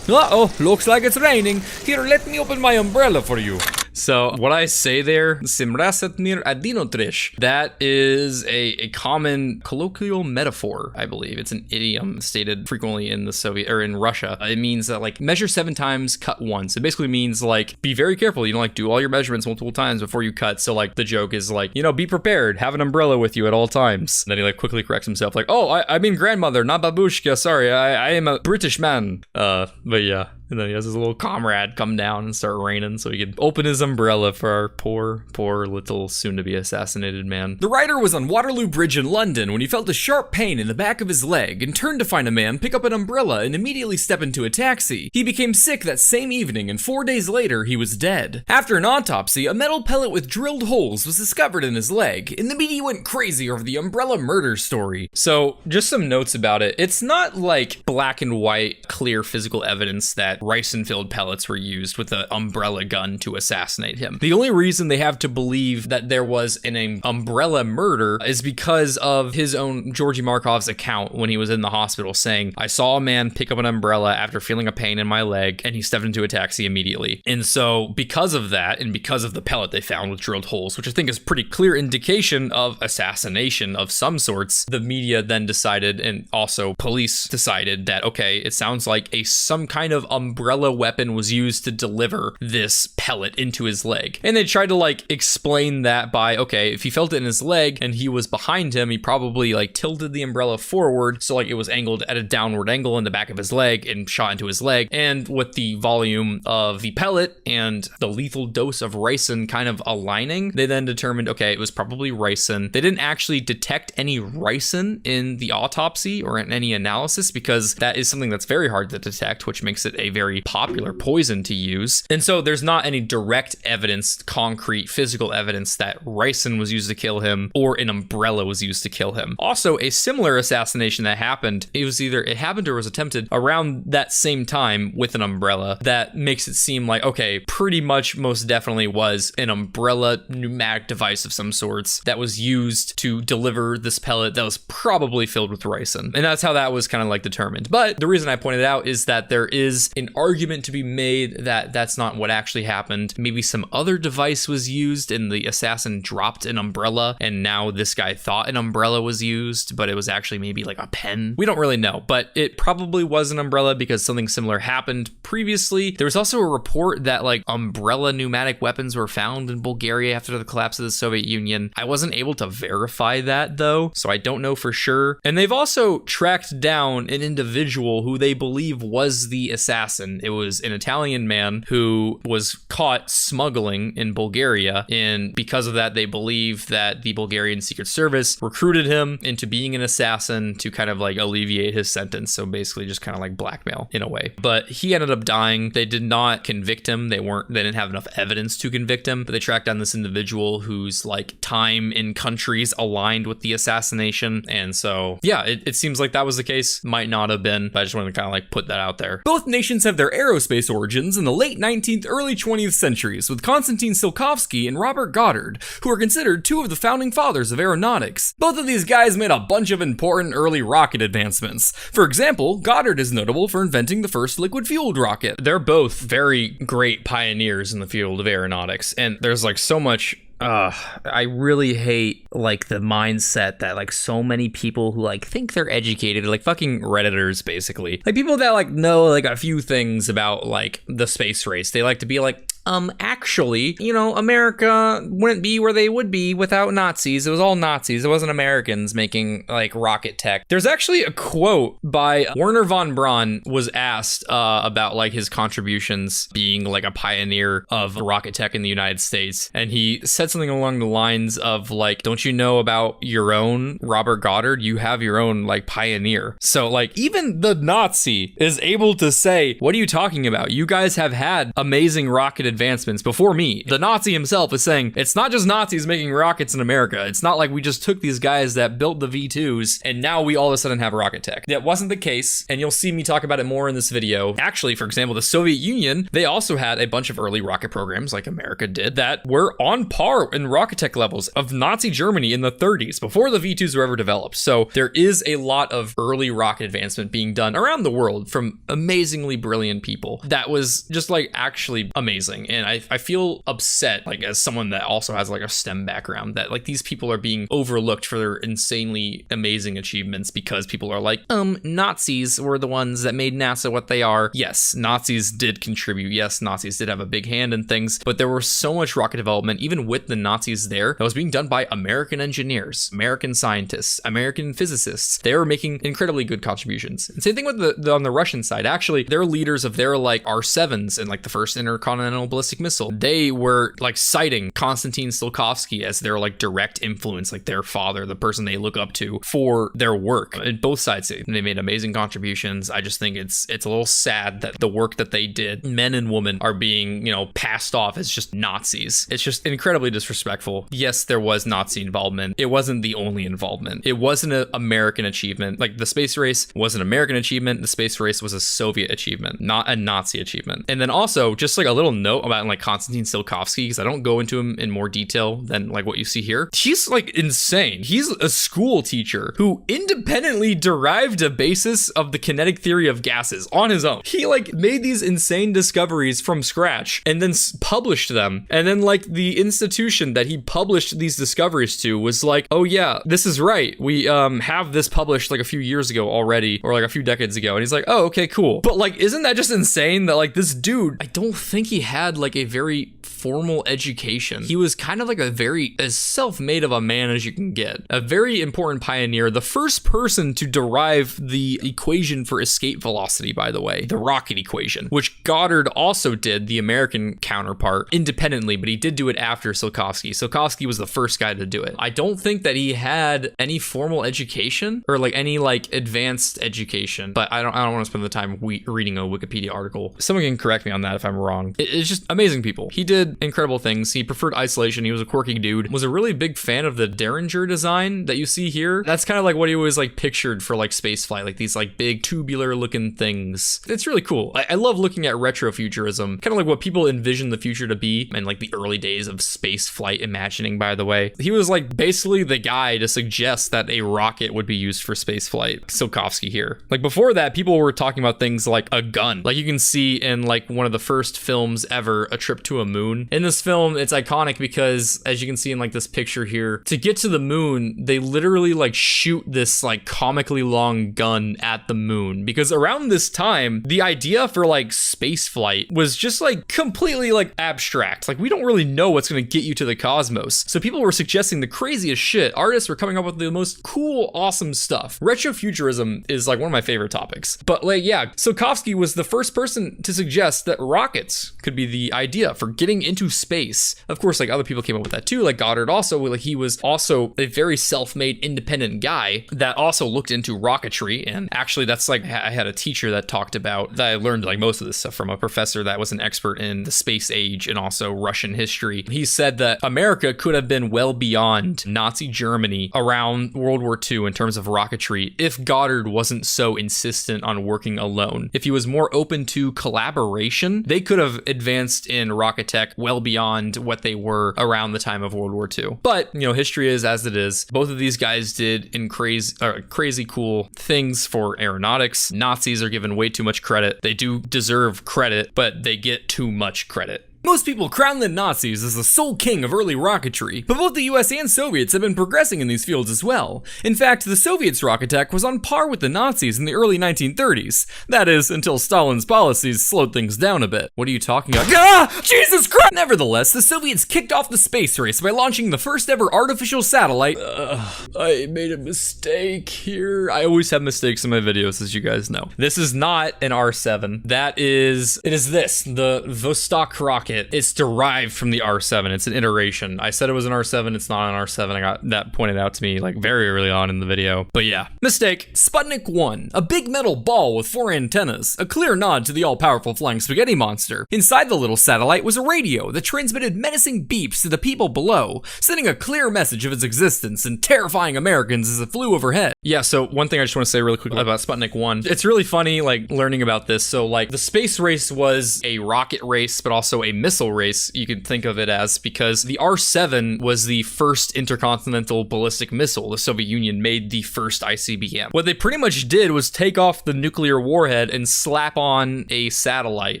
Uh-oh, looks like it's raining. Here, let me open my umbrella for you. So what I say there, Simrasat mir adinotrish, that is a common colloquial metaphor, I believe. It's an idiom stated frequently in the Soviet or in Russia. It means that like measure 7 times, cut once. It basically means like be very careful. You know, like do all your measurements multiple times before you cut. So like the joke is like, you know, be prepared, have an umbrella with you at all times. And then he like quickly corrects himself like, oh, I mean grandmother, not babushka. Sorry, I am a British man. But yeah. And then he has his little comrade come down and start raining so he could open his umbrella for our poor little soon-to-be assassinated man. The writer was on Waterloo Bridge in London when he felt a sharp pain in the back of his leg and turned to find a man pick up an umbrella and immediately step into a taxi. He became sick that same evening and 4 days later he was dead. After an autopsy, a metal pellet with drilled holes was discovered in his leg, and the media went crazy over the umbrella murder story. So just some notes about it. It's not like black and white clear physical evidence that ricin-filled pellets were used with an umbrella gun to assassinate him. The only reason they have to believe that there was an umbrella murder is because of his own Georgy Markov's account when he was in the hospital saying, I saw a man pick up an umbrella after feeling a pain in my leg and he stepped into a taxi immediately. And so because of that and because of the pellet they found with drilled holes, which I think is pretty clear indication of assassination of some sorts, the media then decided, and also police decided, that okay, it sounds like some kind of umbrella weapon was used to deliver this pellet into his leg. And they tried to like explain that by, okay, if he felt it in his leg and he was behind him, he probably like tilted the umbrella forward, so like it was angled at a downward angle in the back of his leg and shot into his leg. And with the volume of the pellet and the lethal dose of ricin kind of aligning, they then determined, okay, it was probably ricin. They didn't actually detect any ricin in the autopsy or in any analysis because that is something that's very hard to detect, which makes it a very popular poison to use. And so there's not any direct evidence, concrete physical evidence, that ricin was used to kill him or an umbrella was used to kill him. Also, a similar assassination that happened, it happened or was attempted around that same time with an umbrella. That makes it seem like, okay, pretty much most definitely was an umbrella pneumatic device of some sorts that was used to deliver this pellet that was probably filled with ricin. And that's how that was kind of like determined. But the reason I pointed out is that there is an an argument to be made that that's not what actually happened. Maybe some other device was used and the assassin dropped an umbrella, and now this guy thought an umbrella was used, but it was actually maybe like a pen. We don't really know, but it probably was an umbrella because something similar happened previously. There was also a report that like umbrella pneumatic weapons were found in Bulgaria after the collapse of the Soviet Union. I wasn't able to verify that though, so I don't know for sure. And they've also tracked down an individual who they believe was the assassin. It was an Italian man who was caught smuggling in Bulgaria, and because of that, they believe that the Bulgarian Secret Service recruited him into being an assassin to kind of like alleviate his sentence. So basically just kind of like blackmail in a way. But he ended up dying. They did not convict him. They didn't have enough evidence to convict him, but they tracked down this individual whose like time in countries aligned with the assassination. And so yeah, it seems like that was the case. Might not have been, but I just wanted to kind of like put that out there. Both nations have their aerospace origins in the late 19th, early 20th centuries, with Konstantin Tsiolkovsky and Robert Goddard, who are considered two of the founding fathers of aeronautics. Both of these guys made a bunch of important early rocket advancements. For example, Goddard is notable for inventing the first liquid-fueled rocket. They're both very great pioneers in the field of aeronautics, and there's like so much I really hate like the mindset that like so many people who like think they're educated, like fucking Redditors basically, like people that like know like a few things about like the space race, they like to be like, actually, you know, America wouldn't be where they would be without Nazis. It was all Nazis. It wasn't Americans making like rocket tech. There's actually a quote by Werner von Braun was asked about like his contributions being like a pioneer of rocket tech in the United States. And he said something along the lines of like, don't you know about your own Robert Goddard? You have your own like pioneer. So like even the Nazi is able to say, what are you talking about? You guys have had amazing rocket advancements before me. The Nazi himself is saying it's not just Nazis making rockets in America. It's not like we just took these guys that built the V2s and now we all of a sudden have rocket tech. That wasn't the case, and you'll see me talk about it more in this video. Actually, for example, the Soviet Union, they also had a bunch of early rocket programs like America did that were on par in rocket tech levels of Nazi Germany in the 30s before the V2s were ever developed. So there is a lot of early rocket advancement being done around the world from amazingly brilliant people. That was just like actually amazing. And I feel upset, like as someone that also has like a STEM background, that like these people are being overlooked for their insanely amazing achievements because people are like, Nazis were the ones that made NASA what they are. Yes, Nazis did contribute. Yes, Nazis did have a big hand in things, but there was so much rocket development, even with the Nazis there, that was being done by American engineers, American scientists, American physicists. They were making incredibly good contributions. And same thing with on the Russian side. Actually, they're leaders of their like R7s and like the first intercontinental ballistic missile. They were like citing Konstantin Tsiolkovsky as their like direct influence, like their father, the person they look up to for their work. And both sides, they made amazing contributions. I just think it's a little sad that the work that they did, men and women, are being, you know, passed off as just Nazis. It's just incredibly disrespectful. Yes, there was Nazi involvement. It wasn't the only involvement. It wasn't an American achievement. Like the space race was an American achievement. The space race was a Soviet achievement, not a Nazi achievement. And then also just like a little note about like Konstantin Tsiolkovsky, because I don't go into him in more detail than like what you see here. He's like insane. He's a school teacher who independently derived a basis of the kinetic theory of gases on his own. He like made these insane discoveries from scratch and then published them. And then like the institution that he published these discoveries to was like, oh yeah, this is right. We have this published like a few years ago already, or like a few decades ago. And he's like, oh, okay, cool. But like, isn't that just insane that like this dude, I don't think he had like a very formal education. He was kind of like as self-made of a man as you can get. A very important pioneer, the first person to derive the equation for escape velocity, by the way, the rocket equation, which Goddard also did, the American counterpart, independently, but he did do it after Tsiolkovsky. Tsiolkovsky was the first guy to do it. I don't think that he had any formal education or like any like advanced education, but I don't want to spend the time reading a Wikipedia article. Someone can correct me on that if I'm wrong. It's just just amazing people. He did incredible things. He preferred isolation. He was a quirky dude. Was a really big fan of the Derringer design that you see here. That's kind of like what he always like pictured for like spaceflight, like these like big tubular looking things. It's really cool. I love looking at retrofuturism, kind of like what people envision the future to be, and like the early days of space flight imagining, by the way. He was like basically the guy to suggest that a rocket would be used for space flight. Tsiolkovsky here. Like before that, people were talking about things like a gun. Like you can see in like one of the first films ever, A Trip to a Moon. In this film, it's iconic because as you can see in like this picture here, to get to the moon, they literally like shoot this like comically long gun at the moon, because around this time, the idea for like space flight was just like completely like abstract. Like we don't really know what's going to get you to the cosmos. So people were suggesting the craziest shit. Artists were coming up with the most cool, awesome stuff. Retrofuturism is like one of my favorite topics. But like, yeah, Tsiolkovsky was the first person to suggest that rockets could be the idea for getting into space. Of course, like other people came up with that too, like Goddard also, like he was also a very self-made independent guy that also looked into rocketry. And actually that's like, I had a teacher that talked about that. I learned like most of this stuff from a professor that was an expert in the space age and also Russian history. He said that America could have been well beyond Nazi Germany around World War II in terms of rocketry if Goddard wasn't so insistent on working alone. If he was more open to collaboration, they could have advanced in rocket tech well beyond what they were around the time of World War II. But, you know, history is as it is. Both of these guys did in crazy cool things for aeronautics. Nazis are given way too much credit. They do deserve credit, but they get too much credit. Most people crown the Nazis as the sole king of early rocketry, but both the US and Soviets have been progressing in these fields as well. In fact, the Soviets' rocket tech was on par with the Nazis in the early 1930s. That is, until Stalin's policies slowed things down a bit. What are you talking about? Ah! Jesus Christ! Nevertheless, the Soviets kicked off the space race by launching the first ever artificial satellite. I made a mistake here. I always have mistakes in my videos, as you guys know. This is not an R7. It is this, the Vostok rocket. It's derived from the R7. It's an iteration. I said it was an R7. It's not an R7. I got that pointed out to me like very early on in the video. But yeah, mistake. Sputnik 1, a big metal ball with 4 antennas, a clear nod to the all-powerful flying spaghetti monster. Inside the little satellite was a radio that transmitted menacing beeps to the people below, sending a clear message of its existence and terrifying Americans as it flew overhead. Yeah, so one thing I just want to say really quickly about Sputnik 1. It's really funny like learning about this. So like the space race was a rocket race, but also a missile race, you could think of it as, because the R7 was the first intercontinental ballistic missile. The Soviet Union made the first ICBM. What they pretty much did was take off the nuclear warhead and slap on a satellite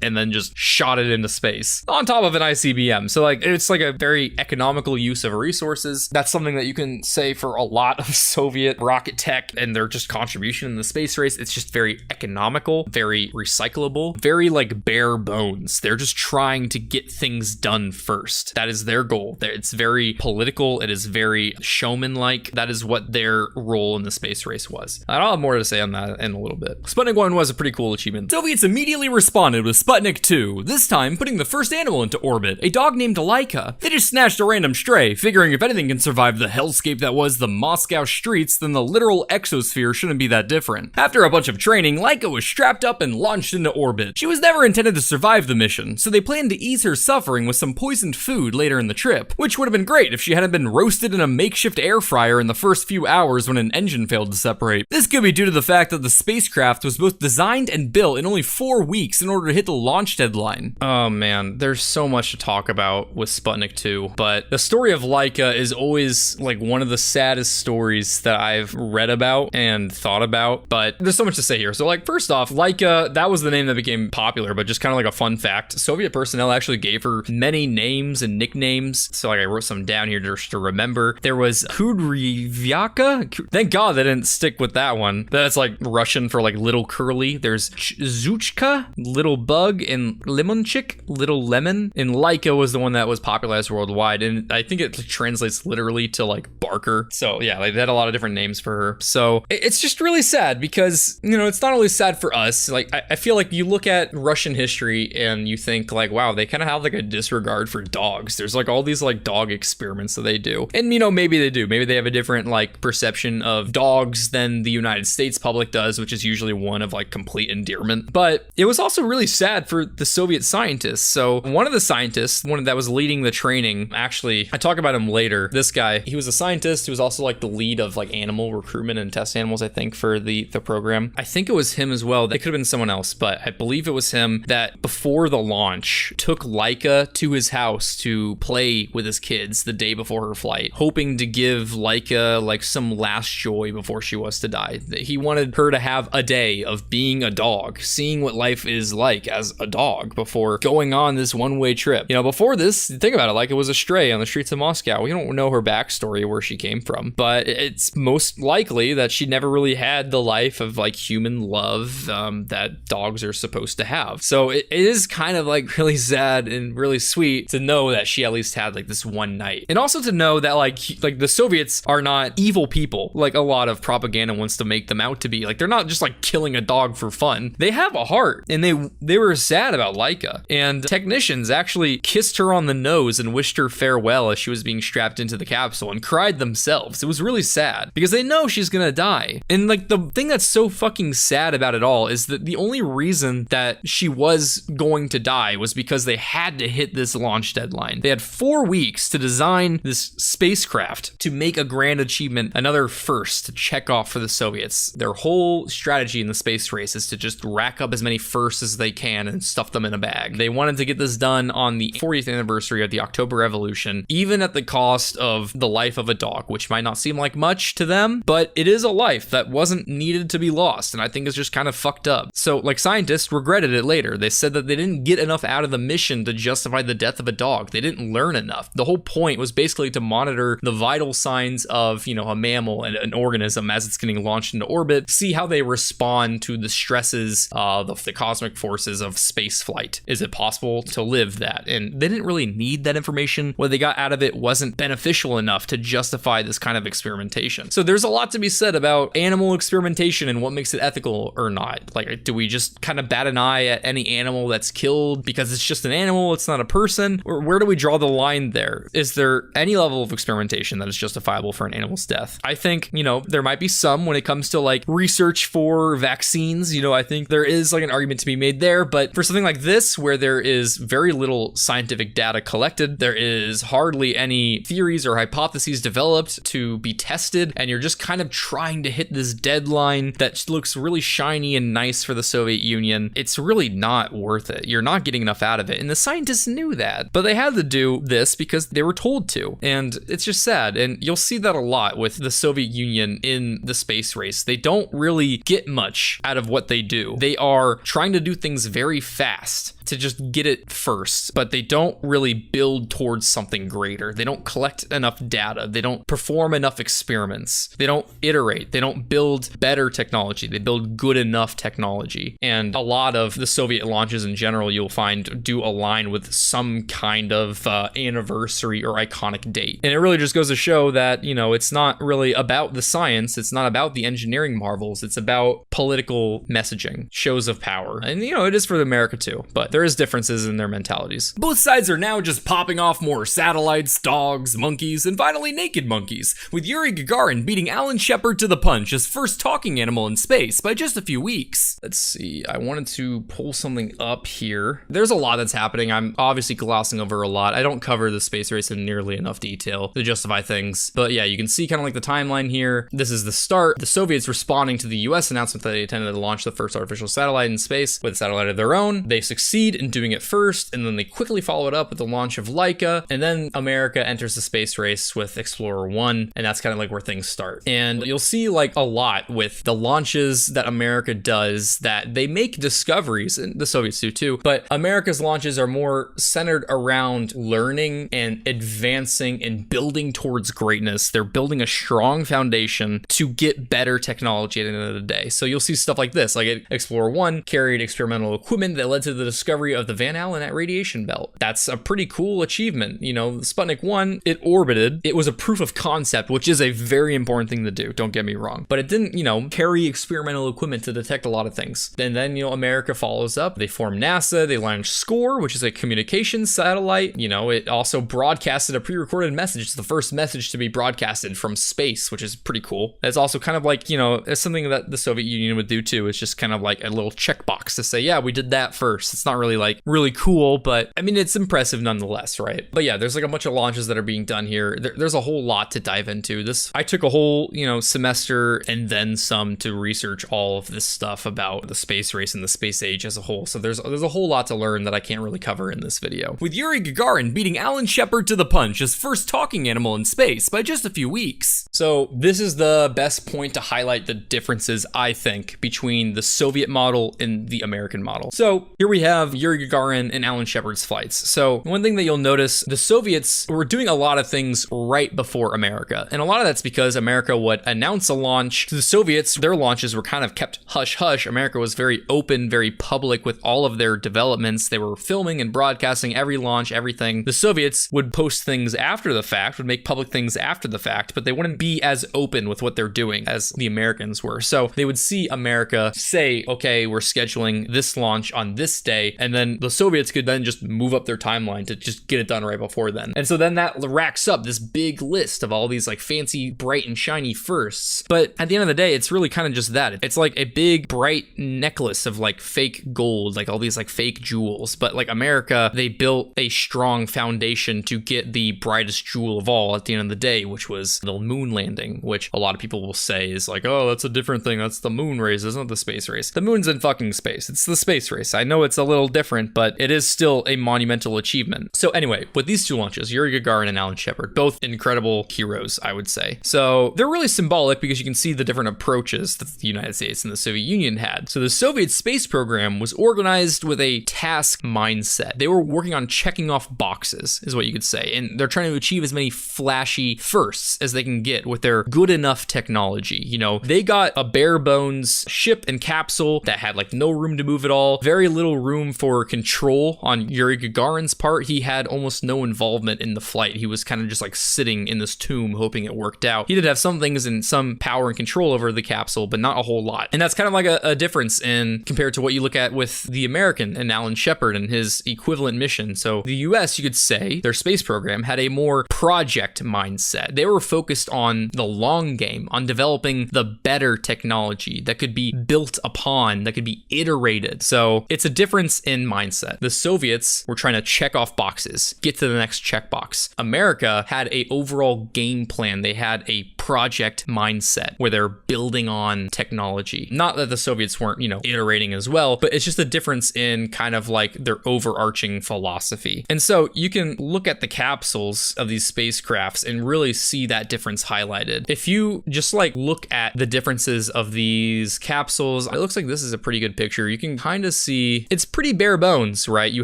and then just shot it into space on top of an ICBM. So like it's like a very economical use of resources. That's something that you can say for a lot of Soviet rocket tech and their just contribution in the space race. It's just very economical, very recyclable, very like bare bones. They're just trying to get things done first. That is their goal. It's very political. It is very showman-like. That is what their role in the space race was. I'll have more to say on that in a little bit. Sputnik 1 was a pretty cool achievement. Soviets immediately responded with Sputnik 2, this time putting the first animal into orbit, a dog named Laika. They just snatched a random stray, figuring if anything can survive the hellscape that was the Moscow streets, then the literal exosphere shouldn't be that different. After a bunch of training, Laika was strapped up and launched into orbit. She was never intended to survive the mission, so they planned to ease her suffering with some poisoned food later in the trip, which would have been great if she hadn't been roasted in a makeshift air fryer in the first few hours when an engine failed to separate. This could be due to the fact that the spacecraft was both designed and built in only 4 weeks in order to hit the launch deadline. Oh man, there's so much to talk about with Sputnik 2, but the story of Laika is always like one of the saddest stories that I've read about and thought about, but there's so much to say here. So like first off, Laika, that was the name that became popular, but just kind of like a fun fact, Soviet personnel actually gave her many names and nicknames. So like I wrote some down here just to remember. There was Kudryvyaka. Thank God they didn't stick with that one. That's like Russian for like little curly. There's Zuchka, little bug, and Limonchik, little lemon. And Laika was the one that was popularized worldwide. And I think it translates literally to like barker. So yeah, like they had a lot of different names for her. So it's just really sad because, you know, it's not only sad for us. Like I feel like you look at Russian history and you think like, wow, they kind of have like a disregard for dogs. There's like all these like dog experiments that they do. And, you know, maybe they do. Maybe they have a different like perception of dogs than the United States public does, which is usually one of like complete endearment. But it was also really sad for the Soviet scientists. So one of the scientists, one that was leading the training, actually, I talk about him later. This guy, he was a scientist who was also like the lead of like animal recruitment and test animals, I think, for the program. I think it was him as well. It could have been someone else, but I believe it was him that before the launch took Laika to his house to play with his kids the day before her flight, hoping to give Laika like some last joy before she was to die. He wanted her to have a day of being a dog, seeing what life is like as a dog before going on this one-way trip. You know, before this, think about it, Laika was a stray on the streets of Moscow. We don't know her backstory, where she came from, but it's most likely that she never really had the life of like human love that dogs are supposed to have. So it is kind of like really sad and really sweet to know that she at least had like this one night. And also to know that like the Soviets are not evil people like a lot of propaganda wants to make them out to be. Like, they're not just like killing a dog for fun. They have a heart, and they were sad about Laika. And technicians actually kissed her on the nose and wished her farewell as she was being strapped into the capsule and cried themselves. It was really sad because they know she's gonna die. And like the thing that's so fucking sad about it all is that the only reason that she was going to die was because they had to hit this launch deadline. They had 4 weeks to design this spacecraft to make a grand achievement, another first to check off for the Soviets. Their whole strategy in the space race is to just rack up as many firsts as they can and stuff them in a bag. They wanted to get this done on the 40th anniversary of the October Revolution, even at the cost of the life of a dog, which might not seem like much to them, but it is a life that wasn't needed to be lost, and I think it's just kind of fucked up. So like, scientists regretted it later. They said that they didn't get enough out of the mission to justify the death of a dog. They didn't learn enough. The whole point was basically to monitor the vital signs of, you know, a mammal and an organism as it's getting launched into orbit, see how they respond to the stresses of the cosmic forces of space flight. Is it possible to live that? And they didn't really need that information. What they got out of it wasn't beneficial enough to justify this kind of experimentation. So there's a lot to be said about animal experimentation and what makes it ethical or not. Like, do we just kind of bat an eye at any animal that's killed because it's just an animal, it's not a person? Or where do we draw the line there? Is there any level of experimentation that is justifiable for an animal's death? I think, you know, there might be some when it comes to like research for vaccines. You know, I think there is like an argument to be made there, but for something like this, where there is very little scientific data collected, there is hardly any theories or hypotheses developed to be tested, and you're just kind of trying to hit this deadline that looks really shiny and nice for the Soviet Union, it's really not worth it. You're not getting enough out of it, and the scientists knew that, but they had to do this because they were told to, and it's just sad. And you'll see that a lot with the Soviet Union in the space race. They don't really get much out of what they do. They are trying to do things very fast to just get it first, but they don't really build towards something greater. They don't collect enough data. They don't perform enough experiments. They don't iterate. They don't build better technology. They build good enough technology. And a lot of the Soviet launches in general, you'll find, do align with some kind of anniversary or iconic date. And it really just goes to show that, you know, it's not really about the science. It's not about the engineering marvels. It's about political messaging, shows of power. And, you know, it is for America too, but there is differences in their mentalities. Both sides are now just popping off more satellites, dogs, monkeys, and finally naked monkeys, with Yuri Gagarin beating Alan Shepard to the punch as first talking animal in space by just a few weeks. Let's see, I wanted to pull something up here. There's a lot that's happening. I'm obviously glossing over a lot. I don't cover the space race in nearly enough detail to justify things, but yeah, you can see kind of like the timeline here. This is the start. The Soviets responding to the US announcement that they intended to launch the first artificial satellite in space with a satellite of their own. They succeed in doing it first, and then they quickly follow it up with the launch of Laika, and then America enters the space race with Explorer 1, and that's kind of like where things start. And you'll see like a lot with the launches that America does, that they make discoveries, and the Soviets do too, but America's launches are more centered around learning and advancing and building towards greatness. They're building a strong foundation to get better technology at the end of the day. So you'll see stuff like this, like Explorer 1 carried experimental equipment that led to the discovery discovery of the Van Allen radiation belt. That's a pretty cool achievement. You know, Sputnik 1, it orbited. It was a proof of concept, which is a very important thing to do, don't get me wrong. But it didn't, you know, carry experimental equipment to detect a lot of things. And then, you know, America follows up. They form NASA, they launch SCORE, which is a communications satellite. You know, it also broadcasted a pre-recorded message. It's the first message to be broadcasted from space, which is pretty cool. It's also kind of like, you know, it's something that the Soviet Union would do too. It's just kind of like a little checkbox to say, yeah, we did that first. It's not really like really cool, but I mean, it's impressive nonetheless, right? But yeah, there's like a bunch of launches that are being done here. There's a whole lot to dive into. I took a whole, you know, semester and then some to research all of this stuff about the space race and the space age as a whole. So there's a whole lot to learn that I can't really cover in this video. With Yuri Gagarin beating Alan Shepard to the punch as first talking animal in space by just a few weeks. So this is the best point to highlight the differences, I think, between the Soviet model and the American model. So here we have Yuri Gagarin and Alan Shepard's flights. So one thing that you'll notice, the Soviets were doing a lot of things right before America. And a lot of that's because America would announce a launch. The Soviets, their launches were kind of kept hush-hush. America was very open, very public with all of their developments. They were filming and broadcasting every launch, everything. The Soviets would post things after the fact, would make public things after the fact, but they wouldn't be as open with what they're doing as the Americans were. So they would see America say, okay, we're scheduling this launch on this day, and then the Soviets could then just move up their timeline to just get it done right before then. And so then that racks up this big list of all these like fancy, bright and shiny firsts. But at the end of the day, it's really kind of just that. It's like a big, bright necklace of like fake gold, like all these like fake jewels. But like America, they built a strong foundation to get the brightest jewel of all at the end of the day, which was the moon landing, which a lot of people will say is like, oh, that's a different thing. That's the moon race, isn't it? The space race. The moon's in fucking space. It's the space race. I know it's a little different, but it is still a monumental achievement. So anyway, with these two launches, Yuri Gagarin and Alan Shepard, both incredible heroes, I would say. So they're really symbolic because you can see the different approaches that the United States and the Soviet Union had. So the Soviet space program was organized with a task mindset. They were working on checking off boxes, is what you could say. And they're trying to achieve as many flashy firsts as they can get with their good enough technology. You know, they got a bare bones ship and capsule that had like no room to move at all, very little room for control on Yuri Gagarin's part. He had almost no involvement in the flight. He was kind of just like sitting in this tomb hoping it worked out. He did have some things and some power and control over the capsule, but not a whole lot. And that's kind of like a difference in compared to what you look at with the American and Alan Shepard and his equivalent mission. So the US, you could say, their space program had a more project mindset. They were focused on the long game, on developing the better technology that could be built upon, that could be iterated. So it's a difference in mindset. The Soviets were trying to check off boxes, get to the next checkbox. America had a overall game plan. They had a project mindset where they're building on technology. Not that the Soviets weren't, you know, iterating as well, but it's just a difference in kind of like their overarching philosophy. And so you can look at the capsules of these spacecrafts and really see that difference highlighted. If you just like look at the differences of these capsules, it looks like this is a pretty good picture. You can kind of see it's pretty bare bones, right? You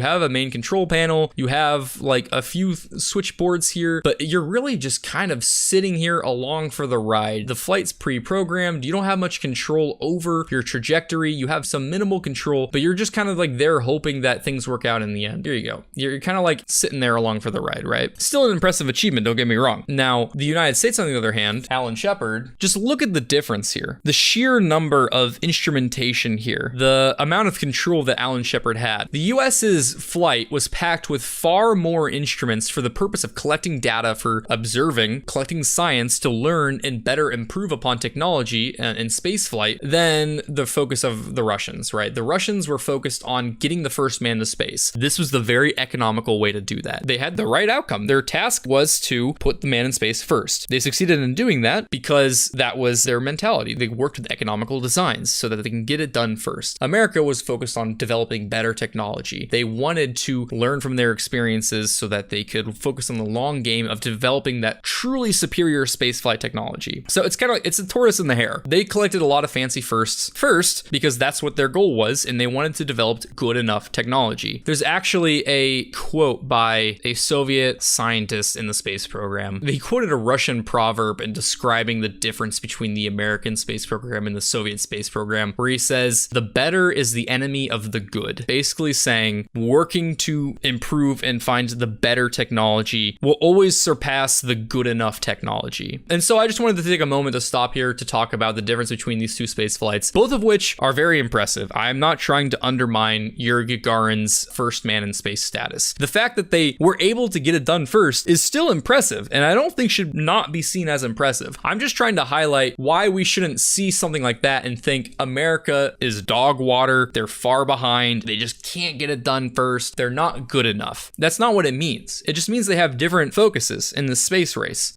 have a main control panel, you have like a few switchboards here, but you're really just kind of sitting here along for the ride. The flight's pre-programmed. You don't have much control over your trajectory. You have some minimal control, but you're just kind of like there hoping that things work out in the end. Here you go. You're kind of like sitting there along for the ride, right? Still an impressive achievement, don't get me wrong. Now, the United States, on the other hand, Alan Shepard, just look at the difference here. The sheer number of instrumentation here, the amount of control that Alan Shepard had. The US's flight was packed with far more instruments for the purpose of collecting data for observing, collecting science to learn and better improve upon technology in spaceflight than the focus of the Russians, right? The Russians were focused on getting the first man to space. This was the very economical way to do that. They had the right outcome. Their task was to put the man in space first. They succeeded in doing that because that was their mentality. They worked with economical designs so that they can get it done first. America was focused on developing better technology. They wanted to learn from their experiences so that they could focus on the long game of developing that truly superior spaceflight technology. So it's kind of like, it's a tortoise and the hare. They collected a lot of fancy firsts first because that's what their goal was, and they wanted to develop good enough technology. There's actually a quote by a Soviet scientist in the space program. They quoted a Russian proverb in describing the difference between the American space program and the Soviet space program, where he says, "The better is the enemy of the good." basically saying working to improve and find the better technology will always surpass the good enough technology. And so I just wanted to take a moment to stop here to talk about the difference between these two space flights, both of which are very impressive. I am not trying to undermine Yuri Gagarin's first man in space status. The fact that they were able to get it done first is still impressive, and I don't think should not be seen as impressive. I'm just trying to highlight why we shouldn't see something like that and think America is dog water, they're far behind, they just can't get it done first, they're not good enough. That's not what it means. It just means they have different focuses in the space race.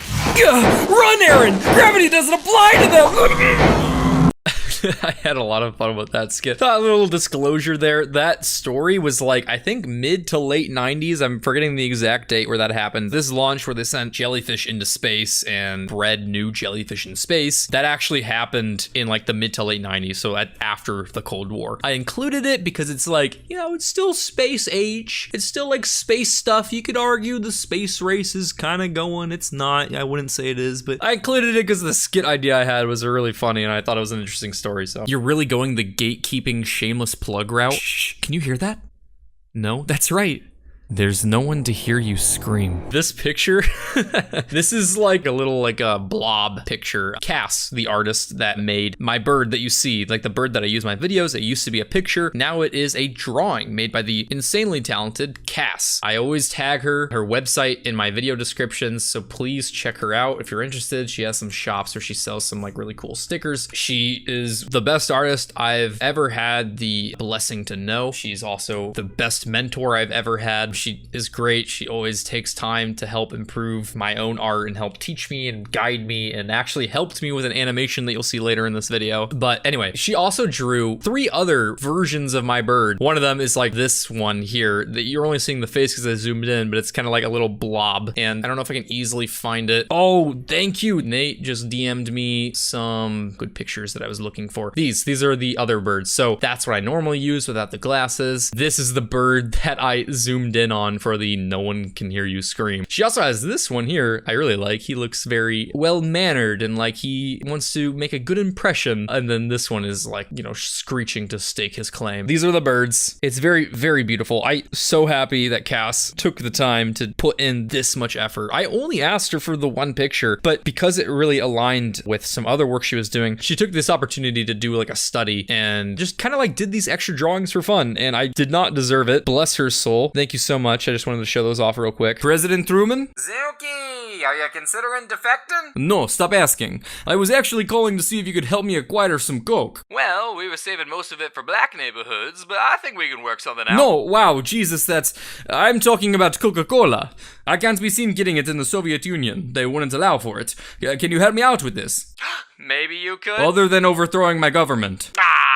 Run, Aaron! Gravity doesn't apply to them! I had a lot of fun with that skit. A little disclosure there, that story was like, I think mid to late 90s. I'm forgetting the exact date where that happened. This launch where they sent Jellyfish into space and bred new jellyfish in space, that actually happened in like the mid to late 90s, so after the Cold War. I included it because it's like, you know, it's still space age. It's still like space stuff. You could argue the space race is kind of going. It's not. I wouldn't say it is, but I included it because the skit idea I had was really funny and I thought it was an interesting story. So you're really going the gatekeeping shameless plug route? Shh, can you hear that? No, that's right. There's no one to hear you scream. This picture, this is like a little like a blob picture. Cass, the artist that made my bird that you see, like the bird that I use in my videos, it used to be a picture. Now it is a drawing made by the insanely talented Cass. I always tag her website in my video descriptions, so please check her out if you're interested. She has some shops where she sells some like really cool stickers. She is the best artist I've ever had the blessing to know. She's also the best mentor I've ever had. She is great. She always takes time to help improve my own art and help teach me and guide me, and actually helped me with an animation that you'll see later in this video. But anyway, she also drew 3 other versions of my bird. One of them is like this one here that you're only seeing the face because I zoomed in, but it's kind of like a little blob, and I don't know if I can easily find it. Oh, thank you. Nate just DM'd me some good pictures that I was looking for. These are the other birds. So that's what I normally use without the glasses. This is the bird that I zoomed in on for the no one can hear you scream. She also has this one here I really like. He looks very well-mannered and like he wants to make a good impression. And then this one is like, you know, screeching to stake his claim. These are the birds. It's very, very beautiful. I'm so happy that Cass took the time to put in this much effort. I only asked her for the one picture, but because it really aligned with some other work she was doing, she took this opportunity to do like a study and just kind of like did these extra drawings for fun. And I did not deserve it. Bless her soul. Thank you so much. I just wanted to show those off real quick. President Truman? Zuki, are you considering defecting? No, stop asking. I was actually calling to see if you could help me acquire some coke. Well, we were saving most of it for black neighborhoods, but I think we can work something out. No, wow, Jesus, I'm talking about Coca-Cola. I can't be seen getting it in the Soviet Union. They wouldn't allow for it. Can you help me out with this? Maybe you could? Other than overthrowing my government.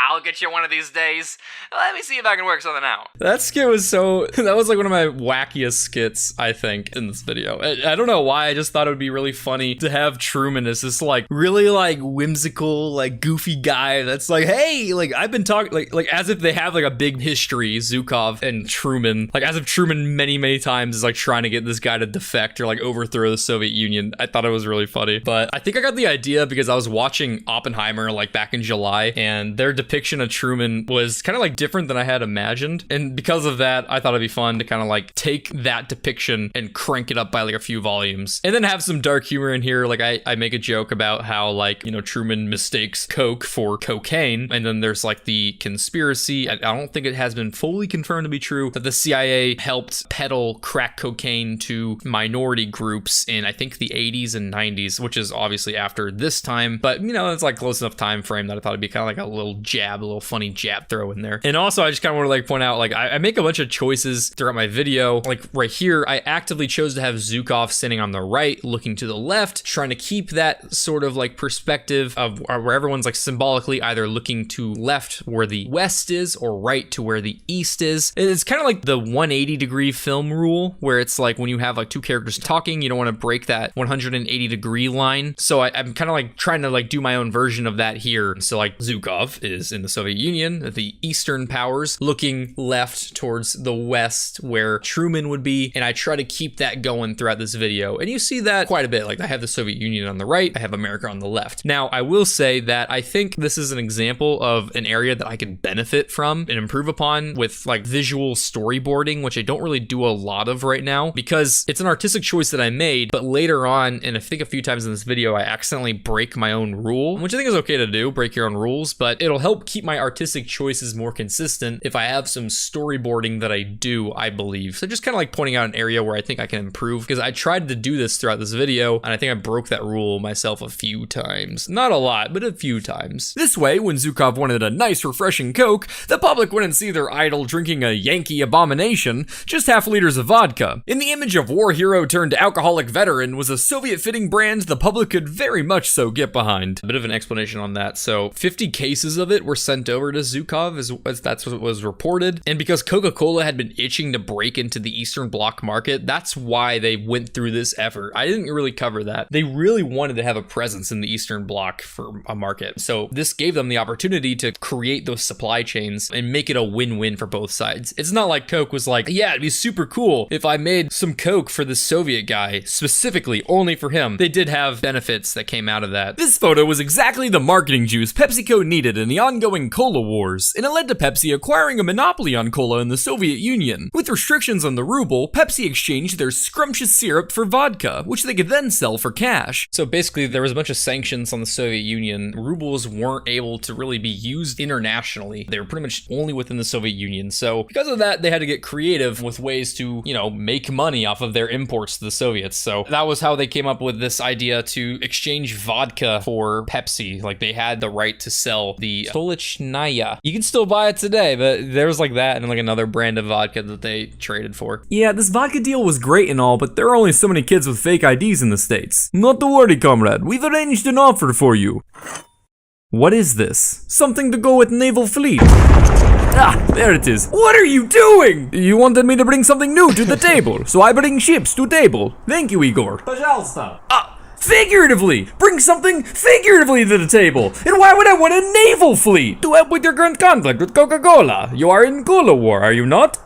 I'll get you one of these days. Let me see if I can work something out. That skit was that was like one of my wackiest skits, I think, in this video. I don't know why, I just thought it would be really funny to have Truman as this like really like whimsical, like goofy guy that's like, hey, like I've been talking, like as if they have like a big history, Zhukov and Truman, like as if Truman many times is like trying to get this guy to defect or like overthrow the Soviet Union. I thought it was really funny, but I think I got the idea because I was watching Oppenheimer like back in July, and their depiction of Truman was kind of like different than I had imagined, and because of that I thought it'd be fun to kind of like take that depiction and crank it up by like a few volumes, and then have some dark humor in here. Like I make a joke about how like, you know, Truman mistakes coke for cocaine, and then there's like the conspiracy, I don't think it has been fully confirmed to be true, that the CIA helped peddle crack cocaine to minority groups in I think the 80s and 90s, which is obviously after this time, but you know, it's like close enough time frame that I thought it'd be kind of like a little jab, a little funny jab throw in there. And also I just kind of want to like point out, like I make a bunch of choices throughout my video. Like right here, I actively chose to have Zhukov sitting on the right, looking to the left, trying to keep that sort of like perspective of where everyone's like symbolically either looking to left where the west is or right to where the east is. It's kind of like the 180 degree film rule, where it's like when you have like two characters talking, you don't want to break that 180 degree line. So I'm kind of like trying to like do my own version of that here. So like Zhukov is in the Soviet Union, the Eastern powers looking left towards the West where Truman would be, and I try to keep that going throughout this video. And you see that quite a bit. Like, I have the Soviet Union on the right, I have America on the left. Now, I will say that I think this is an example of an area that I can benefit from and improve upon with like visual storyboarding, which I don't really do a lot of right now because it's an artistic choice that I made, but later on, and I think a few times in this video, I accidentally break my own rule, which I think is okay to do, break your own rules, but it'll help keep my artistic choices more consistent if I have some storyboarding that I do, I believe. So just kind of like pointing out an area where I think I can improve, because I tried to do this throughout this video, and I think I broke that rule myself a few times. Not a lot, but a few times. This way, when Zhukov wanted a nice refreshing Coke, the public wouldn't see their idol drinking a Yankee abomination, just half liters of vodka. In the image of war hero turned alcoholic veteran was a Soviet-fitting brand the public could very much so get behind. A bit of an explanation on that. So 50 cases of it were sent over to Zhukov, as that's what was reported. And because Coca-Cola had been itching to break into the Eastern Bloc market, that's why they went through this effort. I didn't really cover that. They really wanted to have a presence in the Eastern Bloc for a market. So this gave them the opportunity to create those supply chains and make it a win-win for both sides. It's not like Coke was like, yeah, it'd be super cool if I made some Coke for the Soviet guy, specifically only for him. They did have benefits that came out of that. This photo was exactly the marketing juice PepsiCo needed in the ongoing cola wars, and it led to Pepsi acquiring a monopoly on cola in the Soviet Union. With restrictions on the ruble, Pepsi exchanged their scrumptious syrup for vodka, which they could then sell for cash. So basically, there was a bunch of sanctions on the Soviet Union. Rubles weren't able to really be used internationally. They were pretty much only within the Soviet Union. So because of that, they had to get creative with ways to, you know, make money off of their imports to the Soviets. So that was how they came up with this idea to exchange vodka for Pepsi. Like, they had the right to sell the Stolichnaya. You can still buy it today, but there was like that and like another brand of vodka that they traded for. Yeah, this vodka deal was great and all, but there are only so many kids with fake IDs in the States. Not to worry, comrade. We've arranged an offer for you. What is this? Something to go with Naval Fleet. Ah, there it is. What are you doing? You wanted me to bring something new to the table, so I bring ships to table. Thank you, Igor. Пожалуйста. Figuratively! Bring something figuratively to the table! And why would I want a naval fleet? To help with your current conflict with Coca-Cola. You are in Cola War, are you not?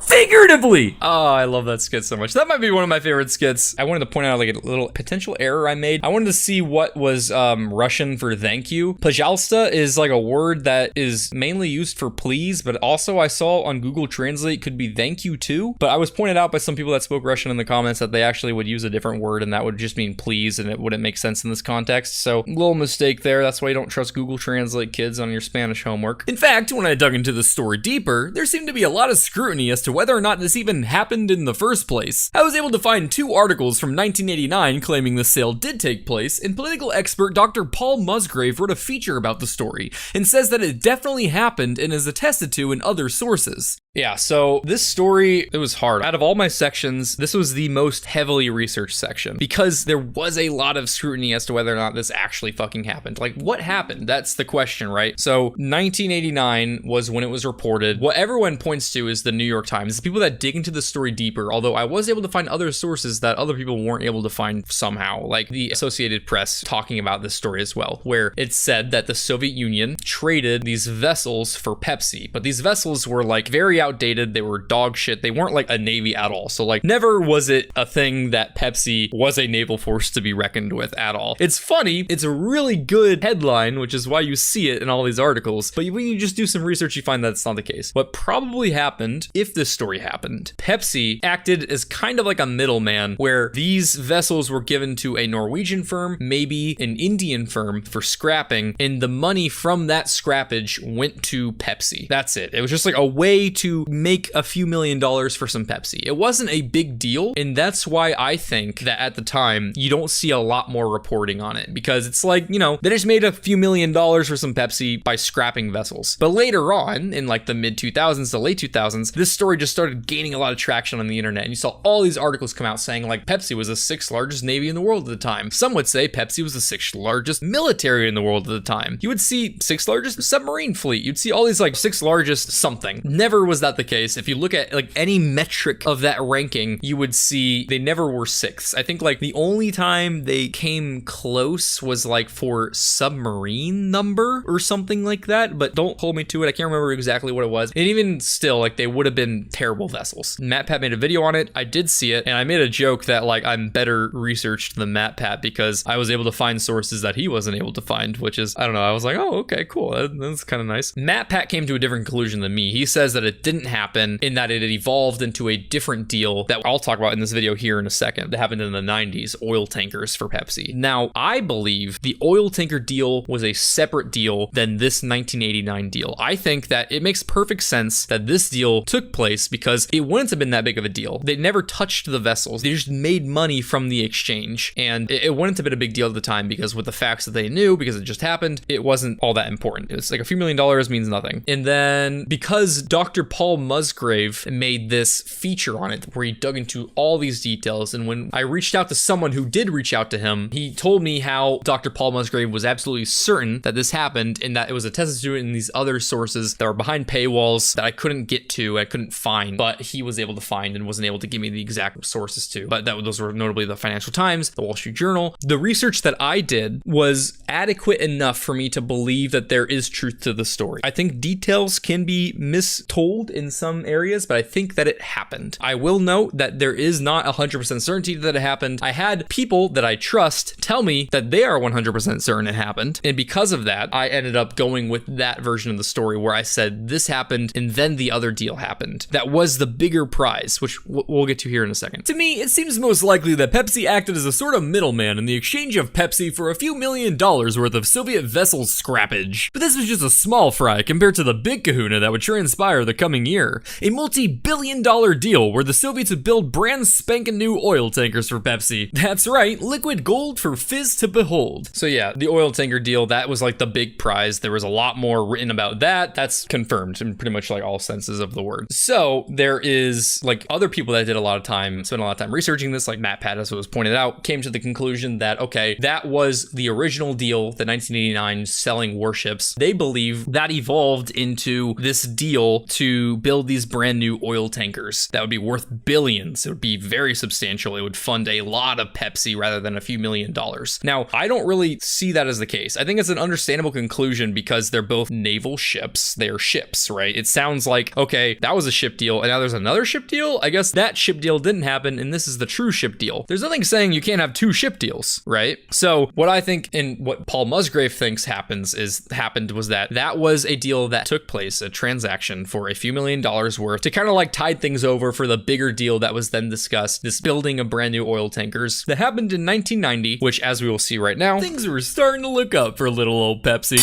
Figuratively! Oh, I love that skit so much. That might be one of my favorite skits. I wanted to point out like a little potential error I made. I wanted to see what was Russian for thank you. Пожалуйста is like a word that is mainly used for please, but also I saw on Google Translate could be thank you too. But I was pointed out by some people that spoke Russian in the comments that they actually would use a different word and that would just mean please, and it wouldn't make sense in this context. So little mistake there. That's why you don't trust Google Translate, kids, on your Spanish homework. In fact, when I dug into the story deeper, there seemed to be a lot of scrutiny as to whether or not this even happened in the first place. I was able to find 2 articles from 1989 claiming the sale did take place, and political expert Dr. Paul Musgrave wrote a feature about the story and says that it definitely happened and is attested to in other sources. Yeah, so this story, it was hard. Out of all my sections, this was the most heavily researched section because there was a lot of scrutiny as to whether or not this actually fucking happened. Like, what happened? That's the question, right? So 1989 was when it was reported. What everyone points to is the New York Times. The people that dig into the story deeper, although I was able to find other sources that other people weren't able to find somehow, like the Associated Press talking about this story as well, where it said that the Soviet Union traded these vessels for Pepsi, but these vessels were like very outdated. They were dog shit. They weren't like a navy at all. So like never was it a thing that Pepsi was a naval force to be reckoned with at all. It's funny. It's a really good headline, which is why you see it in all these articles. But when you just do some research, you find that it's not the case. What probably happened, if this story happened, Pepsi acted as kind of like a middleman where these vessels were given to a Norwegian firm, maybe an Indian firm for scrapping, and the money from that scrappage went to Pepsi. That's it. It was just like a way to make a few $1 million for some Pepsi. It wasn't a big deal, and that's why I think that at the time you don't see a lot more reporting on it, because it's like, you know, they just made a few $1 million for some Pepsi by scrapping vessels. But later on, in like the mid 2000s to late 2000s, this story just started gaining a lot of traction on the internet, and you saw all these articles come out saying like Pepsi was the 6th largest navy in the world at the time. Some would say Pepsi was the 6th largest military in the world at the time. You would see 6th largest submarine fleet. You'd see all these like 6th largest something. Never was that the case. If you look at like any metric of that ranking, you would see they never were 6th. I think like the only time they came close was like for submarine number or something like that, but don't hold me to it. I can't remember exactly what it was. And even still, like they would have been terrible vessels. MatPat made a video on it. I did see it, and I made a joke that like I'm better researched than MatPat because I was able to find sources that he wasn't able to find, which is, I don't know, I was like, oh, okay, cool. That's kind of nice. MatPat came to a different conclusion than me. He says that it didn't happen, in that it had evolved into a different deal that I'll talk about in this video here in a second, that happened in the 90s, oil tankers for Pepsi. Now, I believe the oil tanker deal was a separate deal than this 1989 deal. I think that it makes perfect sense that this deal took place because it wouldn't have been that big of a deal. They never touched the vessels. They just made money from the exchange, and it wouldn't have been a big deal at the time because with the facts that they knew, because it just happened, it wasn't all that important. It's like a few $1,000,000 means nothing. And then because Dr. Paul Musgrave made this feature on it where he dug into all these details, and when I reached out to someone who did reach out to him, he told me how Dr. Paul Musgrave was absolutely certain that this happened and that it was attested to it in these other sources that were behind paywalls that I couldn't get to, I couldn't find, but he was able to find and wasn't able to give me the exact sources to. But those were notably the Financial Times, the Wall Street Journal. The research that I did was adequate enough for me to believe that there is truth to the story. I think details can be mistold in some areas, but I think that it happened. I will note that there is not 100% certainty that it happened. I had people that I trust tell me that they are 100% certain it happened, and because of that, I ended up going with that version of the story where I said this happened and then the other deal happened. That was the bigger prize, which we'll get to here in a second. To me, it seems most likely that Pepsi acted as a sort of middleman in the exchange of Pepsi for a few $1,000,000 worth of Soviet vessel scrappage. But this was just a small fry compared to the big kahuna that would transpire the coming year. A multi-billion-dollar deal where the Soviets would build brand spanking new oil tankers for Pepsi. That's right, liquid gold for Fizz to behold. So yeah, the oil tanker deal, that was like the big prize. There was a lot more written about that. That's confirmed in pretty much like all senses of the word. So there is like other people that did a lot of time, spent a lot of time researching this, like MatPat, as it was pointed out, came to the conclusion that, okay, that was the original deal, the 1989 selling warships. They believe that evolved into this deal to build these brand new oil tankers that would be worth billions. It would be very substantial. It would fund a lot of Pepsi rather than a few $1,000,000. Now, I don't really see that as the case. I think it's an understandable conclusion because they're both naval ships. They're ships, right? It sounds like, okay, that was a ship deal and now there's another ship deal. I guess that ship deal didn't happen and this is the true ship deal. There's nothing saying you can't have two ship deals, right? So what I think and what Paul Musgrave thinks happened was that was a deal that took place, a transaction for a few $1,000,000 worth to kind of like tide things over for the bigger deal that was then discussed, this building of brand new oil tankers that happened in 1990, which as we will see right now, things were starting to look up for little old Pepsi.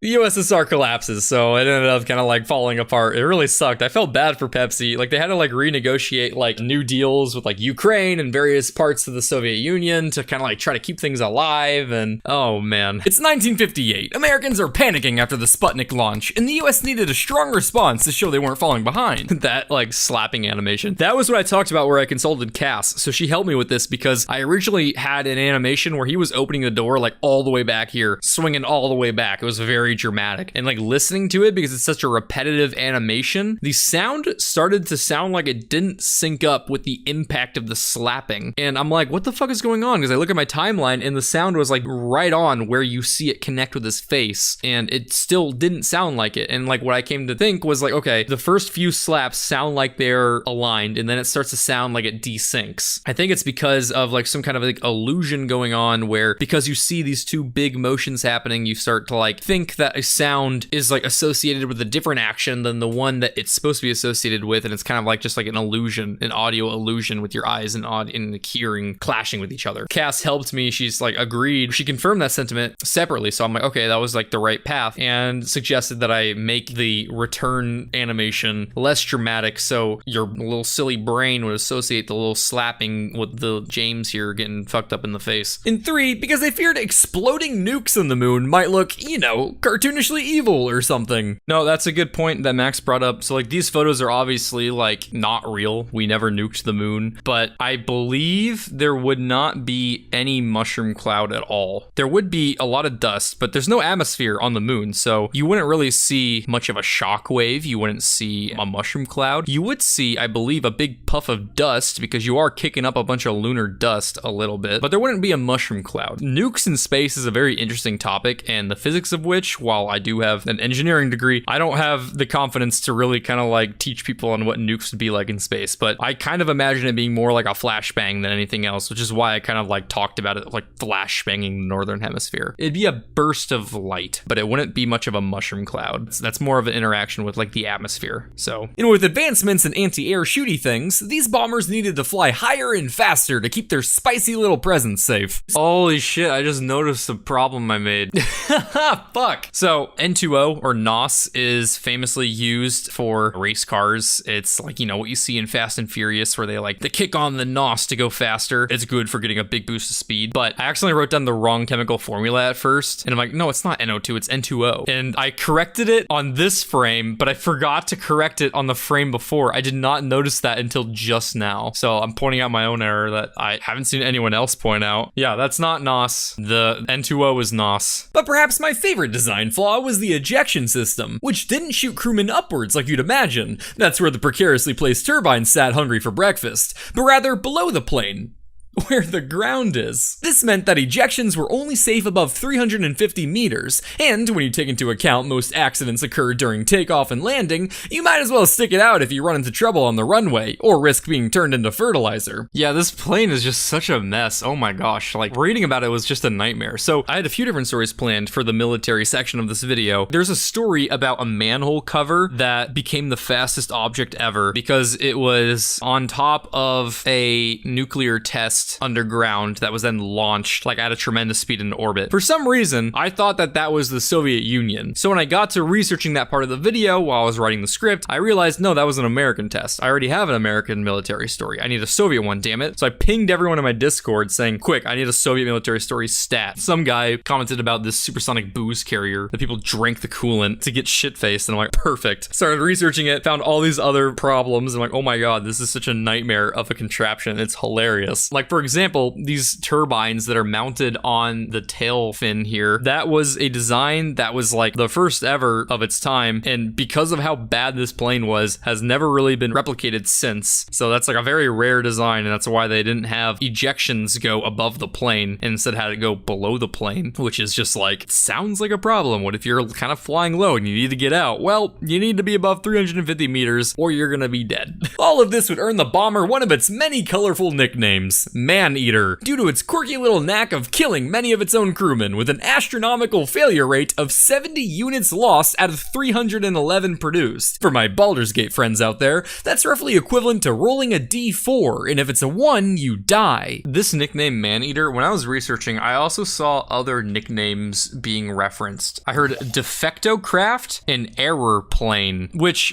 The USSR collapses, so it ended up kind of like falling apart. It really sucked. I felt bad for Pepsi. Like they had to like renegotiate like new deals with like Ukraine and various parts of the Soviet Union to kind of like try to keep things alive. And oh man. It's 1958. Americans are panicking after the Sputnik launch, and the US needed a strong response to show they weren't falling behind. That like slapping animation. That was what I talked about where I consulted Cass. So she helped me with this because I originally had an animation where he was opening the door like all the way back here, swinging all the way back. It was very dramatic, and like listening to it because it's such a repetitive animation, the sound started to sound like it didn't sync up with the impact of the slapping, and I'm like, what the fuck is going on? Because I look at my timeline and the sound was like right on where you see it connect with his face, and it still didn't sound like it. And like what I came to think was like, okay, the first few slaps sound like they're aligned, and then it starts to sound like it desyncs. I think it's because of like some kind of like illusion going on where because you see these two big motions happening, you start to like think that a sound is like associated with a different action than the one that it's supposed to be associated with, and it's kind of like just like an illusion, an audio illusion with your eyes and hearing clashing with each other. Cass helped me. She's like agreed. She confirmed that sentiment separately, so I'm like, okay, that was like the right path, and suggested that I make the return animation less dramatic so your little silly brain would associate the little slapping with the James here getting fucked up in the face. In 3, because they feared exploding nukes on the moon might look, know, cartoonishly evil or something. No, that's a good point that Max brought up. So like these photos are obviously like not real. We never nuked the moon, but I believe there would not be any mushroom cloud at all. There would be a lot of dust, but there's no atmosphere on the moon, so you wouldn't really see much of a shock wave. You wouldn't see a mushroom cloud. You would see, I believe, a big puff of dust because you are kicking up a bunch of lunar dust a little bit, but there wouldn't be a mushroom cloud. Nukes in space is a very interesting topic, and the physics of which, while I do have an engineering degree, I don't have the confidence to really kind of like teach people on what nukes would be like in space, but I kind of imagine it being more like a flashbang than anything else, which is why I kind of like talked about it like flashbanging the northern hemisphere. It'd be a burst of light, but it wouldn't be much of a mushroom cloud. That's more of an interaction with like the atmosphere. So, and with advancements in anti-air shooty things, these bombers needed to fly higher and faster to keep their spicy little presence safe. Holy shit, I just noticed a problem I made. Fuck. So N2O or NOS is famously used for race cars. It's like, you know, what you see in Fast and Furious where they kick on the NOS to go faster. It's good for getting a big boost of speed, but I accidentally wrote down the wrong chemical formula at first, and I'm like, no, it's not NO2, it's N2O. And I corrected it on this frame, but I forgot to correct it on the frame before. I did not notice that until just now. So I'm pointing out my own error that I haven't seen anyone else point out. Yeah, that's not NOS. The N2O is NOS. But perhaps my favorite design flaw was the ejection system, which didn't shoot crewmen upwards like you'd imagine. That's where the precariously placed turbines sat hungry for breakfast, but rather below the plane, where the ground is. This meant that ejections were only safe above 350 meters, and when you take into account most accidents occur during takeoff and landing, you might as well stick it out if you run into trouble on the runway, or risk being turned into fertilizer. Yeah, this plane is just such a mess. Oh my gosh, like reading about it was just a nightmare. So I had a few different stories planned for the military section of this video. There's a story about a manhole cover that became the fastest object ever because it was on top of a nuclear test underground that was then launched like at a tremendous speed into orbit. For some reason, I thought that that was the Soviet Union. So when I got to researching that part of the video while I was writing the script, I realized, no, that was an American test. I already have an American military story. I need a Soviet one, damn it. So I pinged everyone in my Discord saying, quick, I need a Soviet military story stat. Some guy commented about this supersonic booze carrier that people drank the coolant to get shit-faced, and I'm like, perfect. Started researching it, found all these other problems, and I'm like, oh my god, this is such a nightmare of a contraption. It's hilarious. Like, for example, these turbines that are mounted on the tail fin here, that was a design that was like the first ever of its time, and because of how bad this plane was, has never really been replicated since. So that's like a very rare design, and that's why they didn't have ejections go above the plane and instead had it go below the plane, which is just like, sounds like a problem. What if you're kind of flying low and you need to get out? Well, you need to be above 350 meters or you're gonna be dead. All of this would earn the bomber one of its many colorful nicknames, Man-Eater, due to its quirky little knack of killing many of its own crewmen with an astronomical failure rate of 70 units lost out of 311 produced. For my Baldur's Gate friends out there, that's roughly equivalent to rolling a d4, and if it's a 1, you die. This nickname Man-Eater, when I was researching, I also saw other nicknames being referenced. I heard Defectocraft and Error Plane,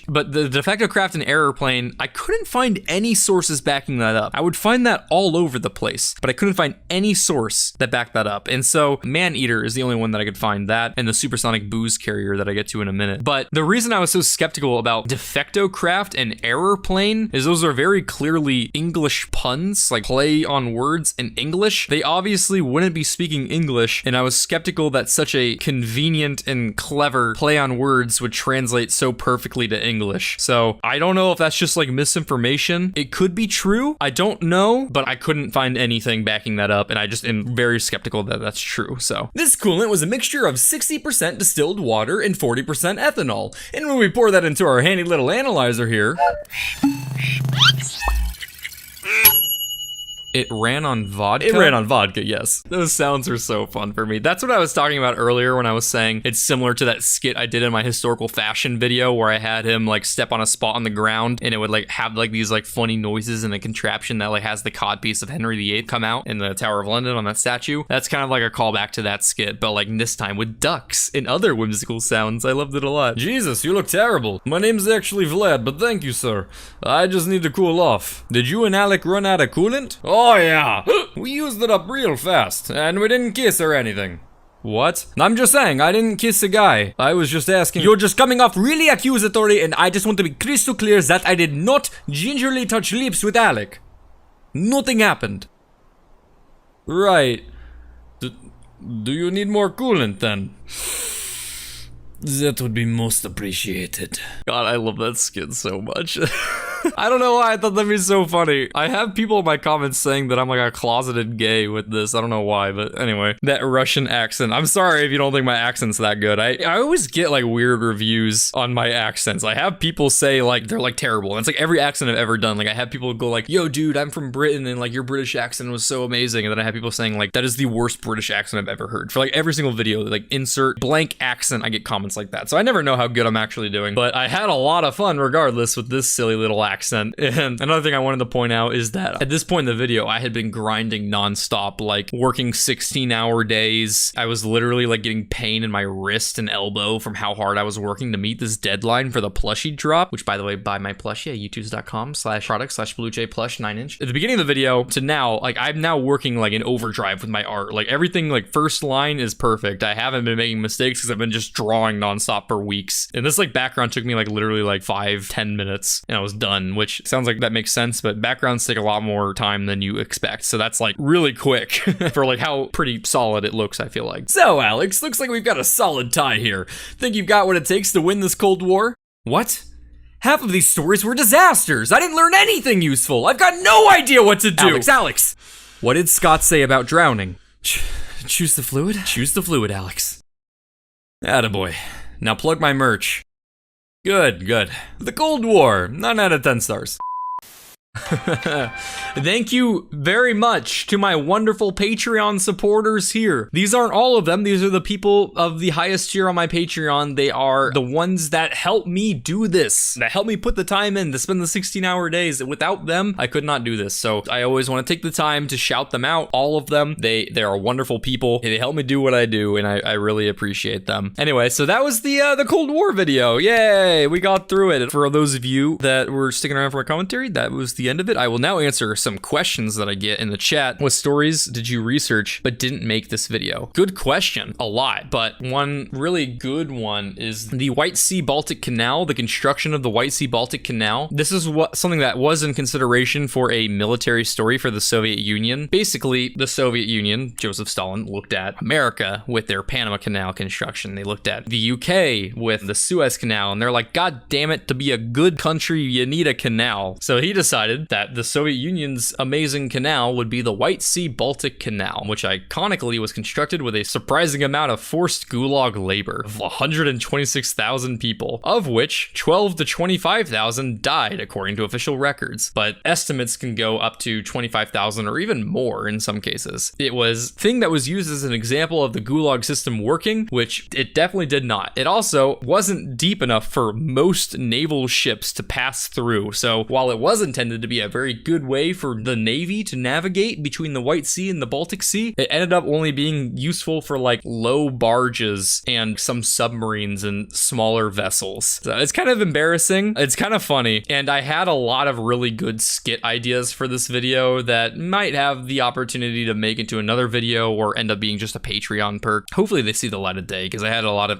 but the Defectocraft and Error Plane, I couldn't find any sources backing that up. I would find that all over the place, but I couldn't find any source that backed that up. And so Man-Eater is the only one that I could find, that and the supersonic booze carrier that I get to in a minute. But the reason I was so skeptical about Defectocraft and Error Plane is those are very clearly English puns, like play on words in English. They obviously wouldn't be speaking English, and I was skeptical that such a convenient and clever play on words would translate so perfectly to English. So I don't know if that's just like misinformation. It could be true. I don't know, but I couldn't find anything backing that up, and I just am very skeptical that that's true. So this coolant was a mixture of 60% distilled water and 40% ethanol, and when we pour that into our handy little analyzer here, it ran on vodka? It ran on vodka, yes. Those sounds are so fun for me. That's what I was talking about earlier when I was saying it's similar to that skit I did in my historical fashion video where I had him like step on a spot on the ground and it would like have like these like funny noises and a contraption that like has the codpiece of Henry VIII come out in the Tower of London on that statue. That's kind of like a callback to that skit, but like this time with ducks and other whimsical sounds. I loved it a lot. Jesus, you look terrible. My name's actually Vlad, but thank you, sir. I just need to cool off. Did you and Alec run out of coolant? Oh yeah, we used it up real fast, and we didn't kiss or anything. What? I'm just saying, I didn't kiss a guy. I was just asking. You're just coming off really accusatory, and I just want to be crystal clear that I did not gingerly touch lips with Alec. Nothing happened. Right. Do you need more coolant then? That would be most appreciated. God, I love that skit so much. I don't know why I thought that'd be so funny. I have people in my comments saying that I'm like a closeted gay with this. I don't know why, but anyway. That Russian accent. I'm sorry if you don't think my accent's that good. I always get like weird reviews on my accents. I have people say like they're like terrible. And it's like every accent I've ever done. Like I have people go like, yo dude, I'm from Britain and like your British accent was so amazing. And then I have people saying like, that is the worst British accent I've ever heard. For like every single video, like insert blank accent, I get comments like that. So I never know how good I'm actually doing. But I had a lot of fun regardless with this silly little accent. And another thing I wanted to point out is that at this point in the video, I had been grinding nonstop, like working 16-hour days. I was literally like getting pain in my wrist and elbow from how hard I was working to meet this deadline for the plushie drop, which by the way, buy my plushie at youtooz.com/product/BlueJay plush 9-inch. At the beginning of the video to now, like I'm now working like in overdrive with my art. Like everything, like first line is perfect. I haven't been making mistakes because I've been just drawing nonstop for weeks. And this like background took me like literally like 5-10 minutes and I was done, which sounds like that makes sense, but backgrounds take a lot more time than you expect. So that's like really quick for like how pretty solid it looks, I feel like. So Alex, looks like we've got a solid tie here. Think you've got what it takes to win this Cold War? What? Half of these stories were disasters. I didn't learn anything useful. I've got no idea what to do. Alex. What did Scott say about drowning? Choose the fluid? Choose the fluid, Alex. Attaboy. Now plug my merch. Good. The Cold War, 9 out of 10 stars. Thank you very much to my wonderful Patreon supporters here. These aren't all of them. These are the people of the highest tier on my Patreon. They are the ones that help me do this, that help me put the time in to spend the 16-hour days. Without them, I could not do this. So I always want to take the time to shout them out, all of them. They are wonderful people. They help me do what I do, and I really appreciate them. Anyway, so that was the Cold War video. Yay, we got through it. For those of you that were sticking around for my commentary, that was the end of it. I will now answer some questions that I get in the chat. What stories did you research but didn't make this video? Good question. A lot, but one really good one is the White Sea-Baltic Canal, the construction of the White Sea-Baltic Canal. This is something that was in consideration for a military story for the Soviet Union. Basically, the Soviet Union, Joseph Stalin, looked at America with their Panama Canal construction. They looked at the UK with the Suez Canal, and they're like, God damn it, to be a good country, you need a canal. So he decided that the Soviet Union's amazing canal would be the White Sea-Baltic Canal, which iconically was constructed with a surprising amount of forced gulag labor of 126,000 people, of which 12 to 25,000 died according to official records, but estimates can go up to 25,000 or even more in some cases. It was a thing that was used as an example of the gulag system working, which it definitely did not. It also wasn't deep enough for most naval ships to pass through, so while it was intended to be a very good way for the Navy to navigate between the White Sea and the Baltic Sea, it ended up only being useful for like low barges and some submarines and smaller vessels. So it's kind of embarrassing. It's kind of funny. And I had a lot of really good skit ideas for this video that might have the opportunity to make into another video or end up being just a Patreon perk. Hopefully they see the light of day, because I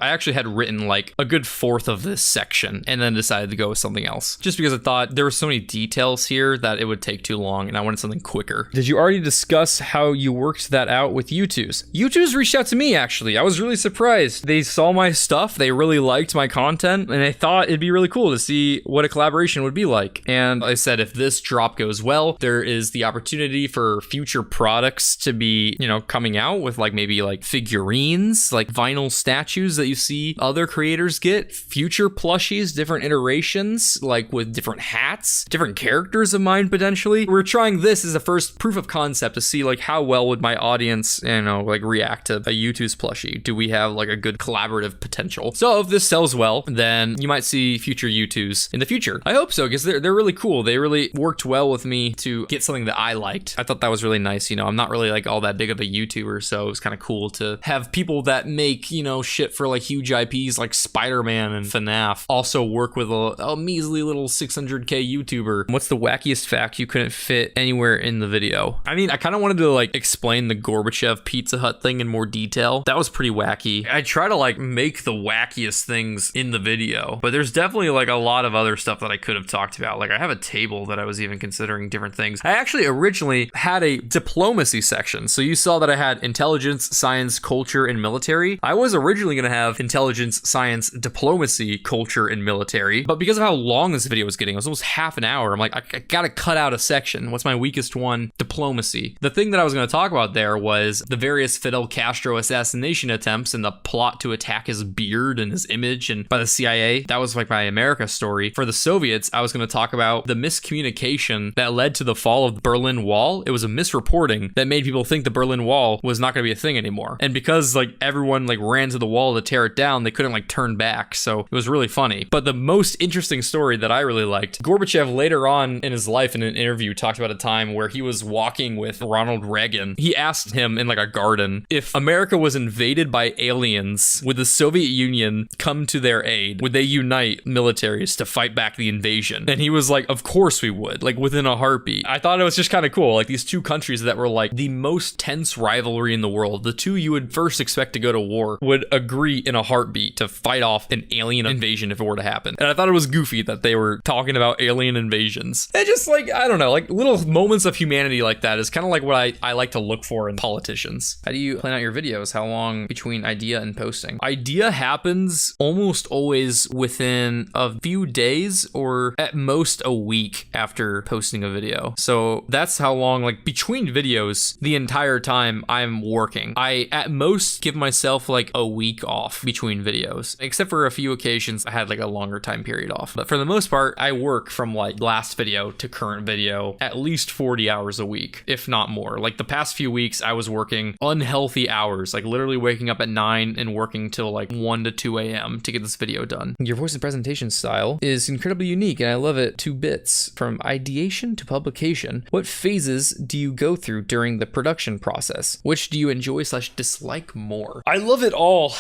actually had written like a good fourth of this section and then decided to go with something else. Just because I thought there were so many details here that it would take too long and I wanted something quicker. Did you already discuss how you worked that out with YOUTOOZ? YOUTOOZ reached out to me, actually. I was really surprised. They saw my stuff, they really liked my content, and I thought it'd be really cool to see what a collaboration would be like. And I said, if this drop goes well, there is the opportunity for future products to be, you know, coming out with like maybe like figurines, like vinyl statues that you see other creators get, future plushies, different iterations, like with different hats, different characters of mine potentially. We're trying this as a first proof of concept to see like how well would my audience, you know, like react to a YOUTOOZ plushie. Do we have like a good collaborative potential? So if this sells well, then you might see future YOUTOOZ in the future. I hope so, because they're really cool. They really worked well with me to get something that I liked. I thought that was really nice. You know, I'm not really like all that big of a YouTuber, so it was kind of cool to have people that make, you know, shit for like huge IPs like Spider-Man and FNAF also work with a measly little 600k YouTuber. What's the wackiest fact you couldn't fit anywhere in the video? I mean, I kind of wanted to like explain the Gorbachev Pizza Hut thing in more detail. That was pretty wacky. I try to like make the wackiest things in the video, but there's definitely like a lot of other stuff that I could have talked about. Like I have a table that I was even considering different things. I actually originally had a diplomacy section. So you saw that I had intelligence, science, culture, and military. I was originally going to have intelligence, science, diplomacy, culture, and military, but because of how long this video was getting, it was almost half an hour. I'm like, I gotta cut out a section. What's my weakest one? Diplomacy. The thing that I was going to talk about there was the various Fidel Castro assassination attempts and the plot to attack his beard and his image and by the CIA. That was like my America story. For the Soviets, I was going to talk about the miscommunication that led to the fall of the Berlin Wall. It was a misreporting that made people think the Berlin Wall was not going to be a thing anymore. And because like everyone like ran to the wall to tear it down, they couldn't like turn back. So it was really funny. But the most interesting story that I really liked, Gorbachev later on in his life in an interview talked about a time where he was walking with Ronald Reagan. He asked him in like a garden, if America was invaded by aliens, would the Soviet Union come to their aid? Would they unite militaries to fight back the invasion? And he was like, of course we would, like within a heartbeat. I thought it was just kind of cool. Like these two countries that were like the most tense rivalry in the world, the two you would first expect to go to war, would agree in a heartbeat to fight off an alien invasion if it were to happen. And I thought it was goofy that they were talking about alien invasions. And just like, I don't know, like little moments of humanity like that is kind of like what I like to look for in politicians. How do you plan out your videos? How long between idea and posting? Idea happens almost always within a few days or at most a week after posting a video. So that's how long, like between videos, the entire time I'm working. I at most give myself like a week off between videos, except for a few occasions I had like a longer time period off. But for the most part, I work from like last video to current video at least 40 hours a week, if not more. Like the past few weeks, I was working unhealthy hours, like literally waking up at 9 and working till like 1 to 2 a.m. to get this video done. Your voice and presentation style is incredibly unique and I love it. 2 bits. From ideation to publication, what phases do you go through during the production process? Which do you enjoy / dislike more? I love it all.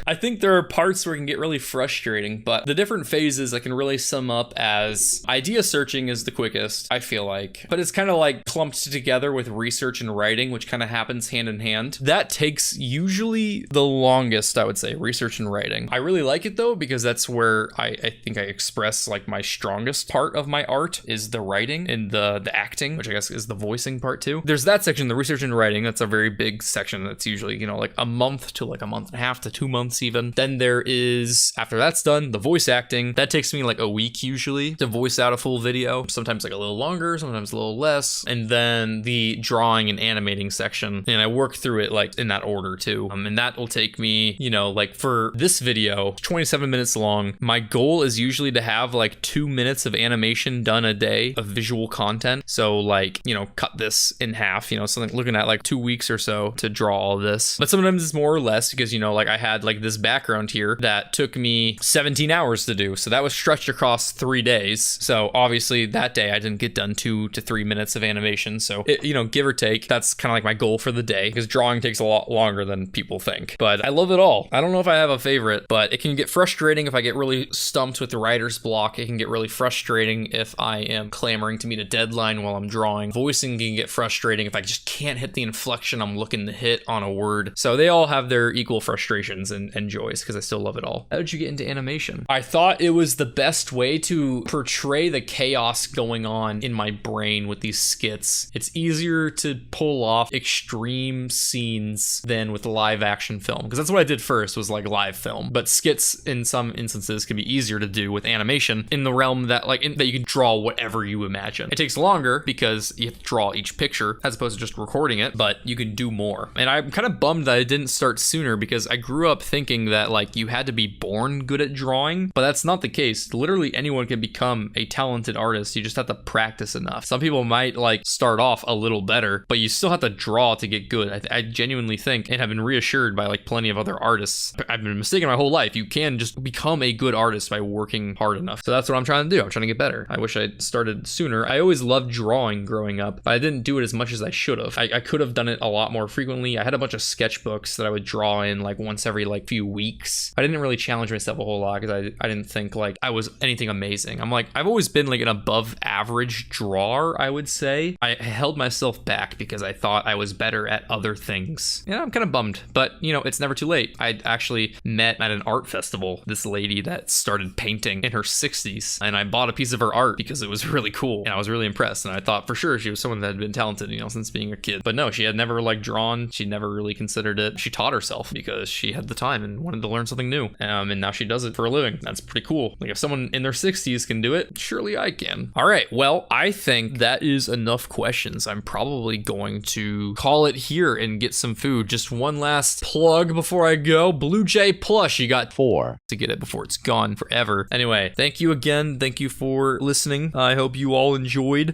I think there are parts where it can get really frustrating, but the different phases I can really sum up as idea searching is the quickest, I feel like, but it's kind of like clumped together with research and writing, which kind of happens hand in hand. That takes usually the longest, I would say, research and writing. I really like it though, because that's where I think I express like my strongest part of my art is the writing and the acting, which I guess is the voicing part too. There's that section, the research and writing, that's a very big section. That's usually, you know, like a month to like a month and a half to 2 months even. Then there is, after that's done, the voice acting. That takes me like a week usually to voice out a full video. Sometimes like a little longer, sometimes a little less. And then the drawing and animating section, and I work through it like in that order too. And that will take me, you know, like for this video, 27 minutes long. My goal is usually to have like 2 minutes of animation done a day of visual content. So like, you know, cut this in half, you know, something looking at like 2 weeks or so to draw all this. But sometimes it's more or less because, you know, like I had like this background here that took me 17 hours to do. So that was stretched across 3 days. So obviously that day I didn't get done 2 to 3 minutes of animation. So, it, you know, give or take, that's kind of like my goal for the day because drawing takes a lot longer than people think. But I love it all. I don't know if I have a favorite, but it can get frustrating if I get really stumped with the writer's block. It can get really frustrating if I am clamoring to meet a deadline while I'm drawing. Voicing can get frustrating if I just can't hit the inflection I'm looking to hit on a word. So they all have their equal frustrations and joys because I still love it all. How did you get into animation? I thought it was the best way to portray the chaos going on in my brain with these skits. It's easier to pull off extreme scenes than with live action film because that's what I did first was like live film. But skits in some instances can be easier to do with animation in the realm that like that you can draw whatever you imagine. It takes longer because you have to draw each picture as opposed to just recording it, but you can do more. And I'm kind of bummed that I didn't start sooner because I grew up thinking that like you had to be born good at drawing, but that's not the case. Literally anyone can become a talented artist. You just have to practice enough. Some people might like start off a little better, but you still have to draw to get good. I genuinely think and have been reassured by like plenty of other artists. I've been mistaken my whole life. You can just become a good artist by working hard enough. So that's what I'm trying to do. I'm trying to get better. I wish I started sooner. I always loved drawing growing up, but I didn't do it as much as I should have. I could have done it a lot more frequently. I had a bunch of sketchbooks that I would draw in like once every like few weeks. I didn't really challenge myself a whole lot because I didn't think like I was anything amazing. I'm like, I've always been like an above above average drawer, I would say. I held myself back because I thought I was better at other things. Yeah, I'm kind of bummed, but you know, it's never too late. I actually met at an art festival this lady that started painting in her 60s, and I bought a piece of her art because it was really cool, and I was really impressed, and I thought for sure she was someone that had been talented, you know, since being a kid. But no, she had never like drawn. She never really considered it. She taught herself because she had the time and wanted to learn something new, and now she does it for a living. That's pretty cool. Like, if someone in their 60s can do it, surely I can. All right, well, I think that is enough questions. I'm probably going to call it here and get some food. Just one last plug before I go. BlueJay plush, you got 4 to get it before it's gone forever. Anyway, thank you again. Thank you for listening. I hope you all enjoyed.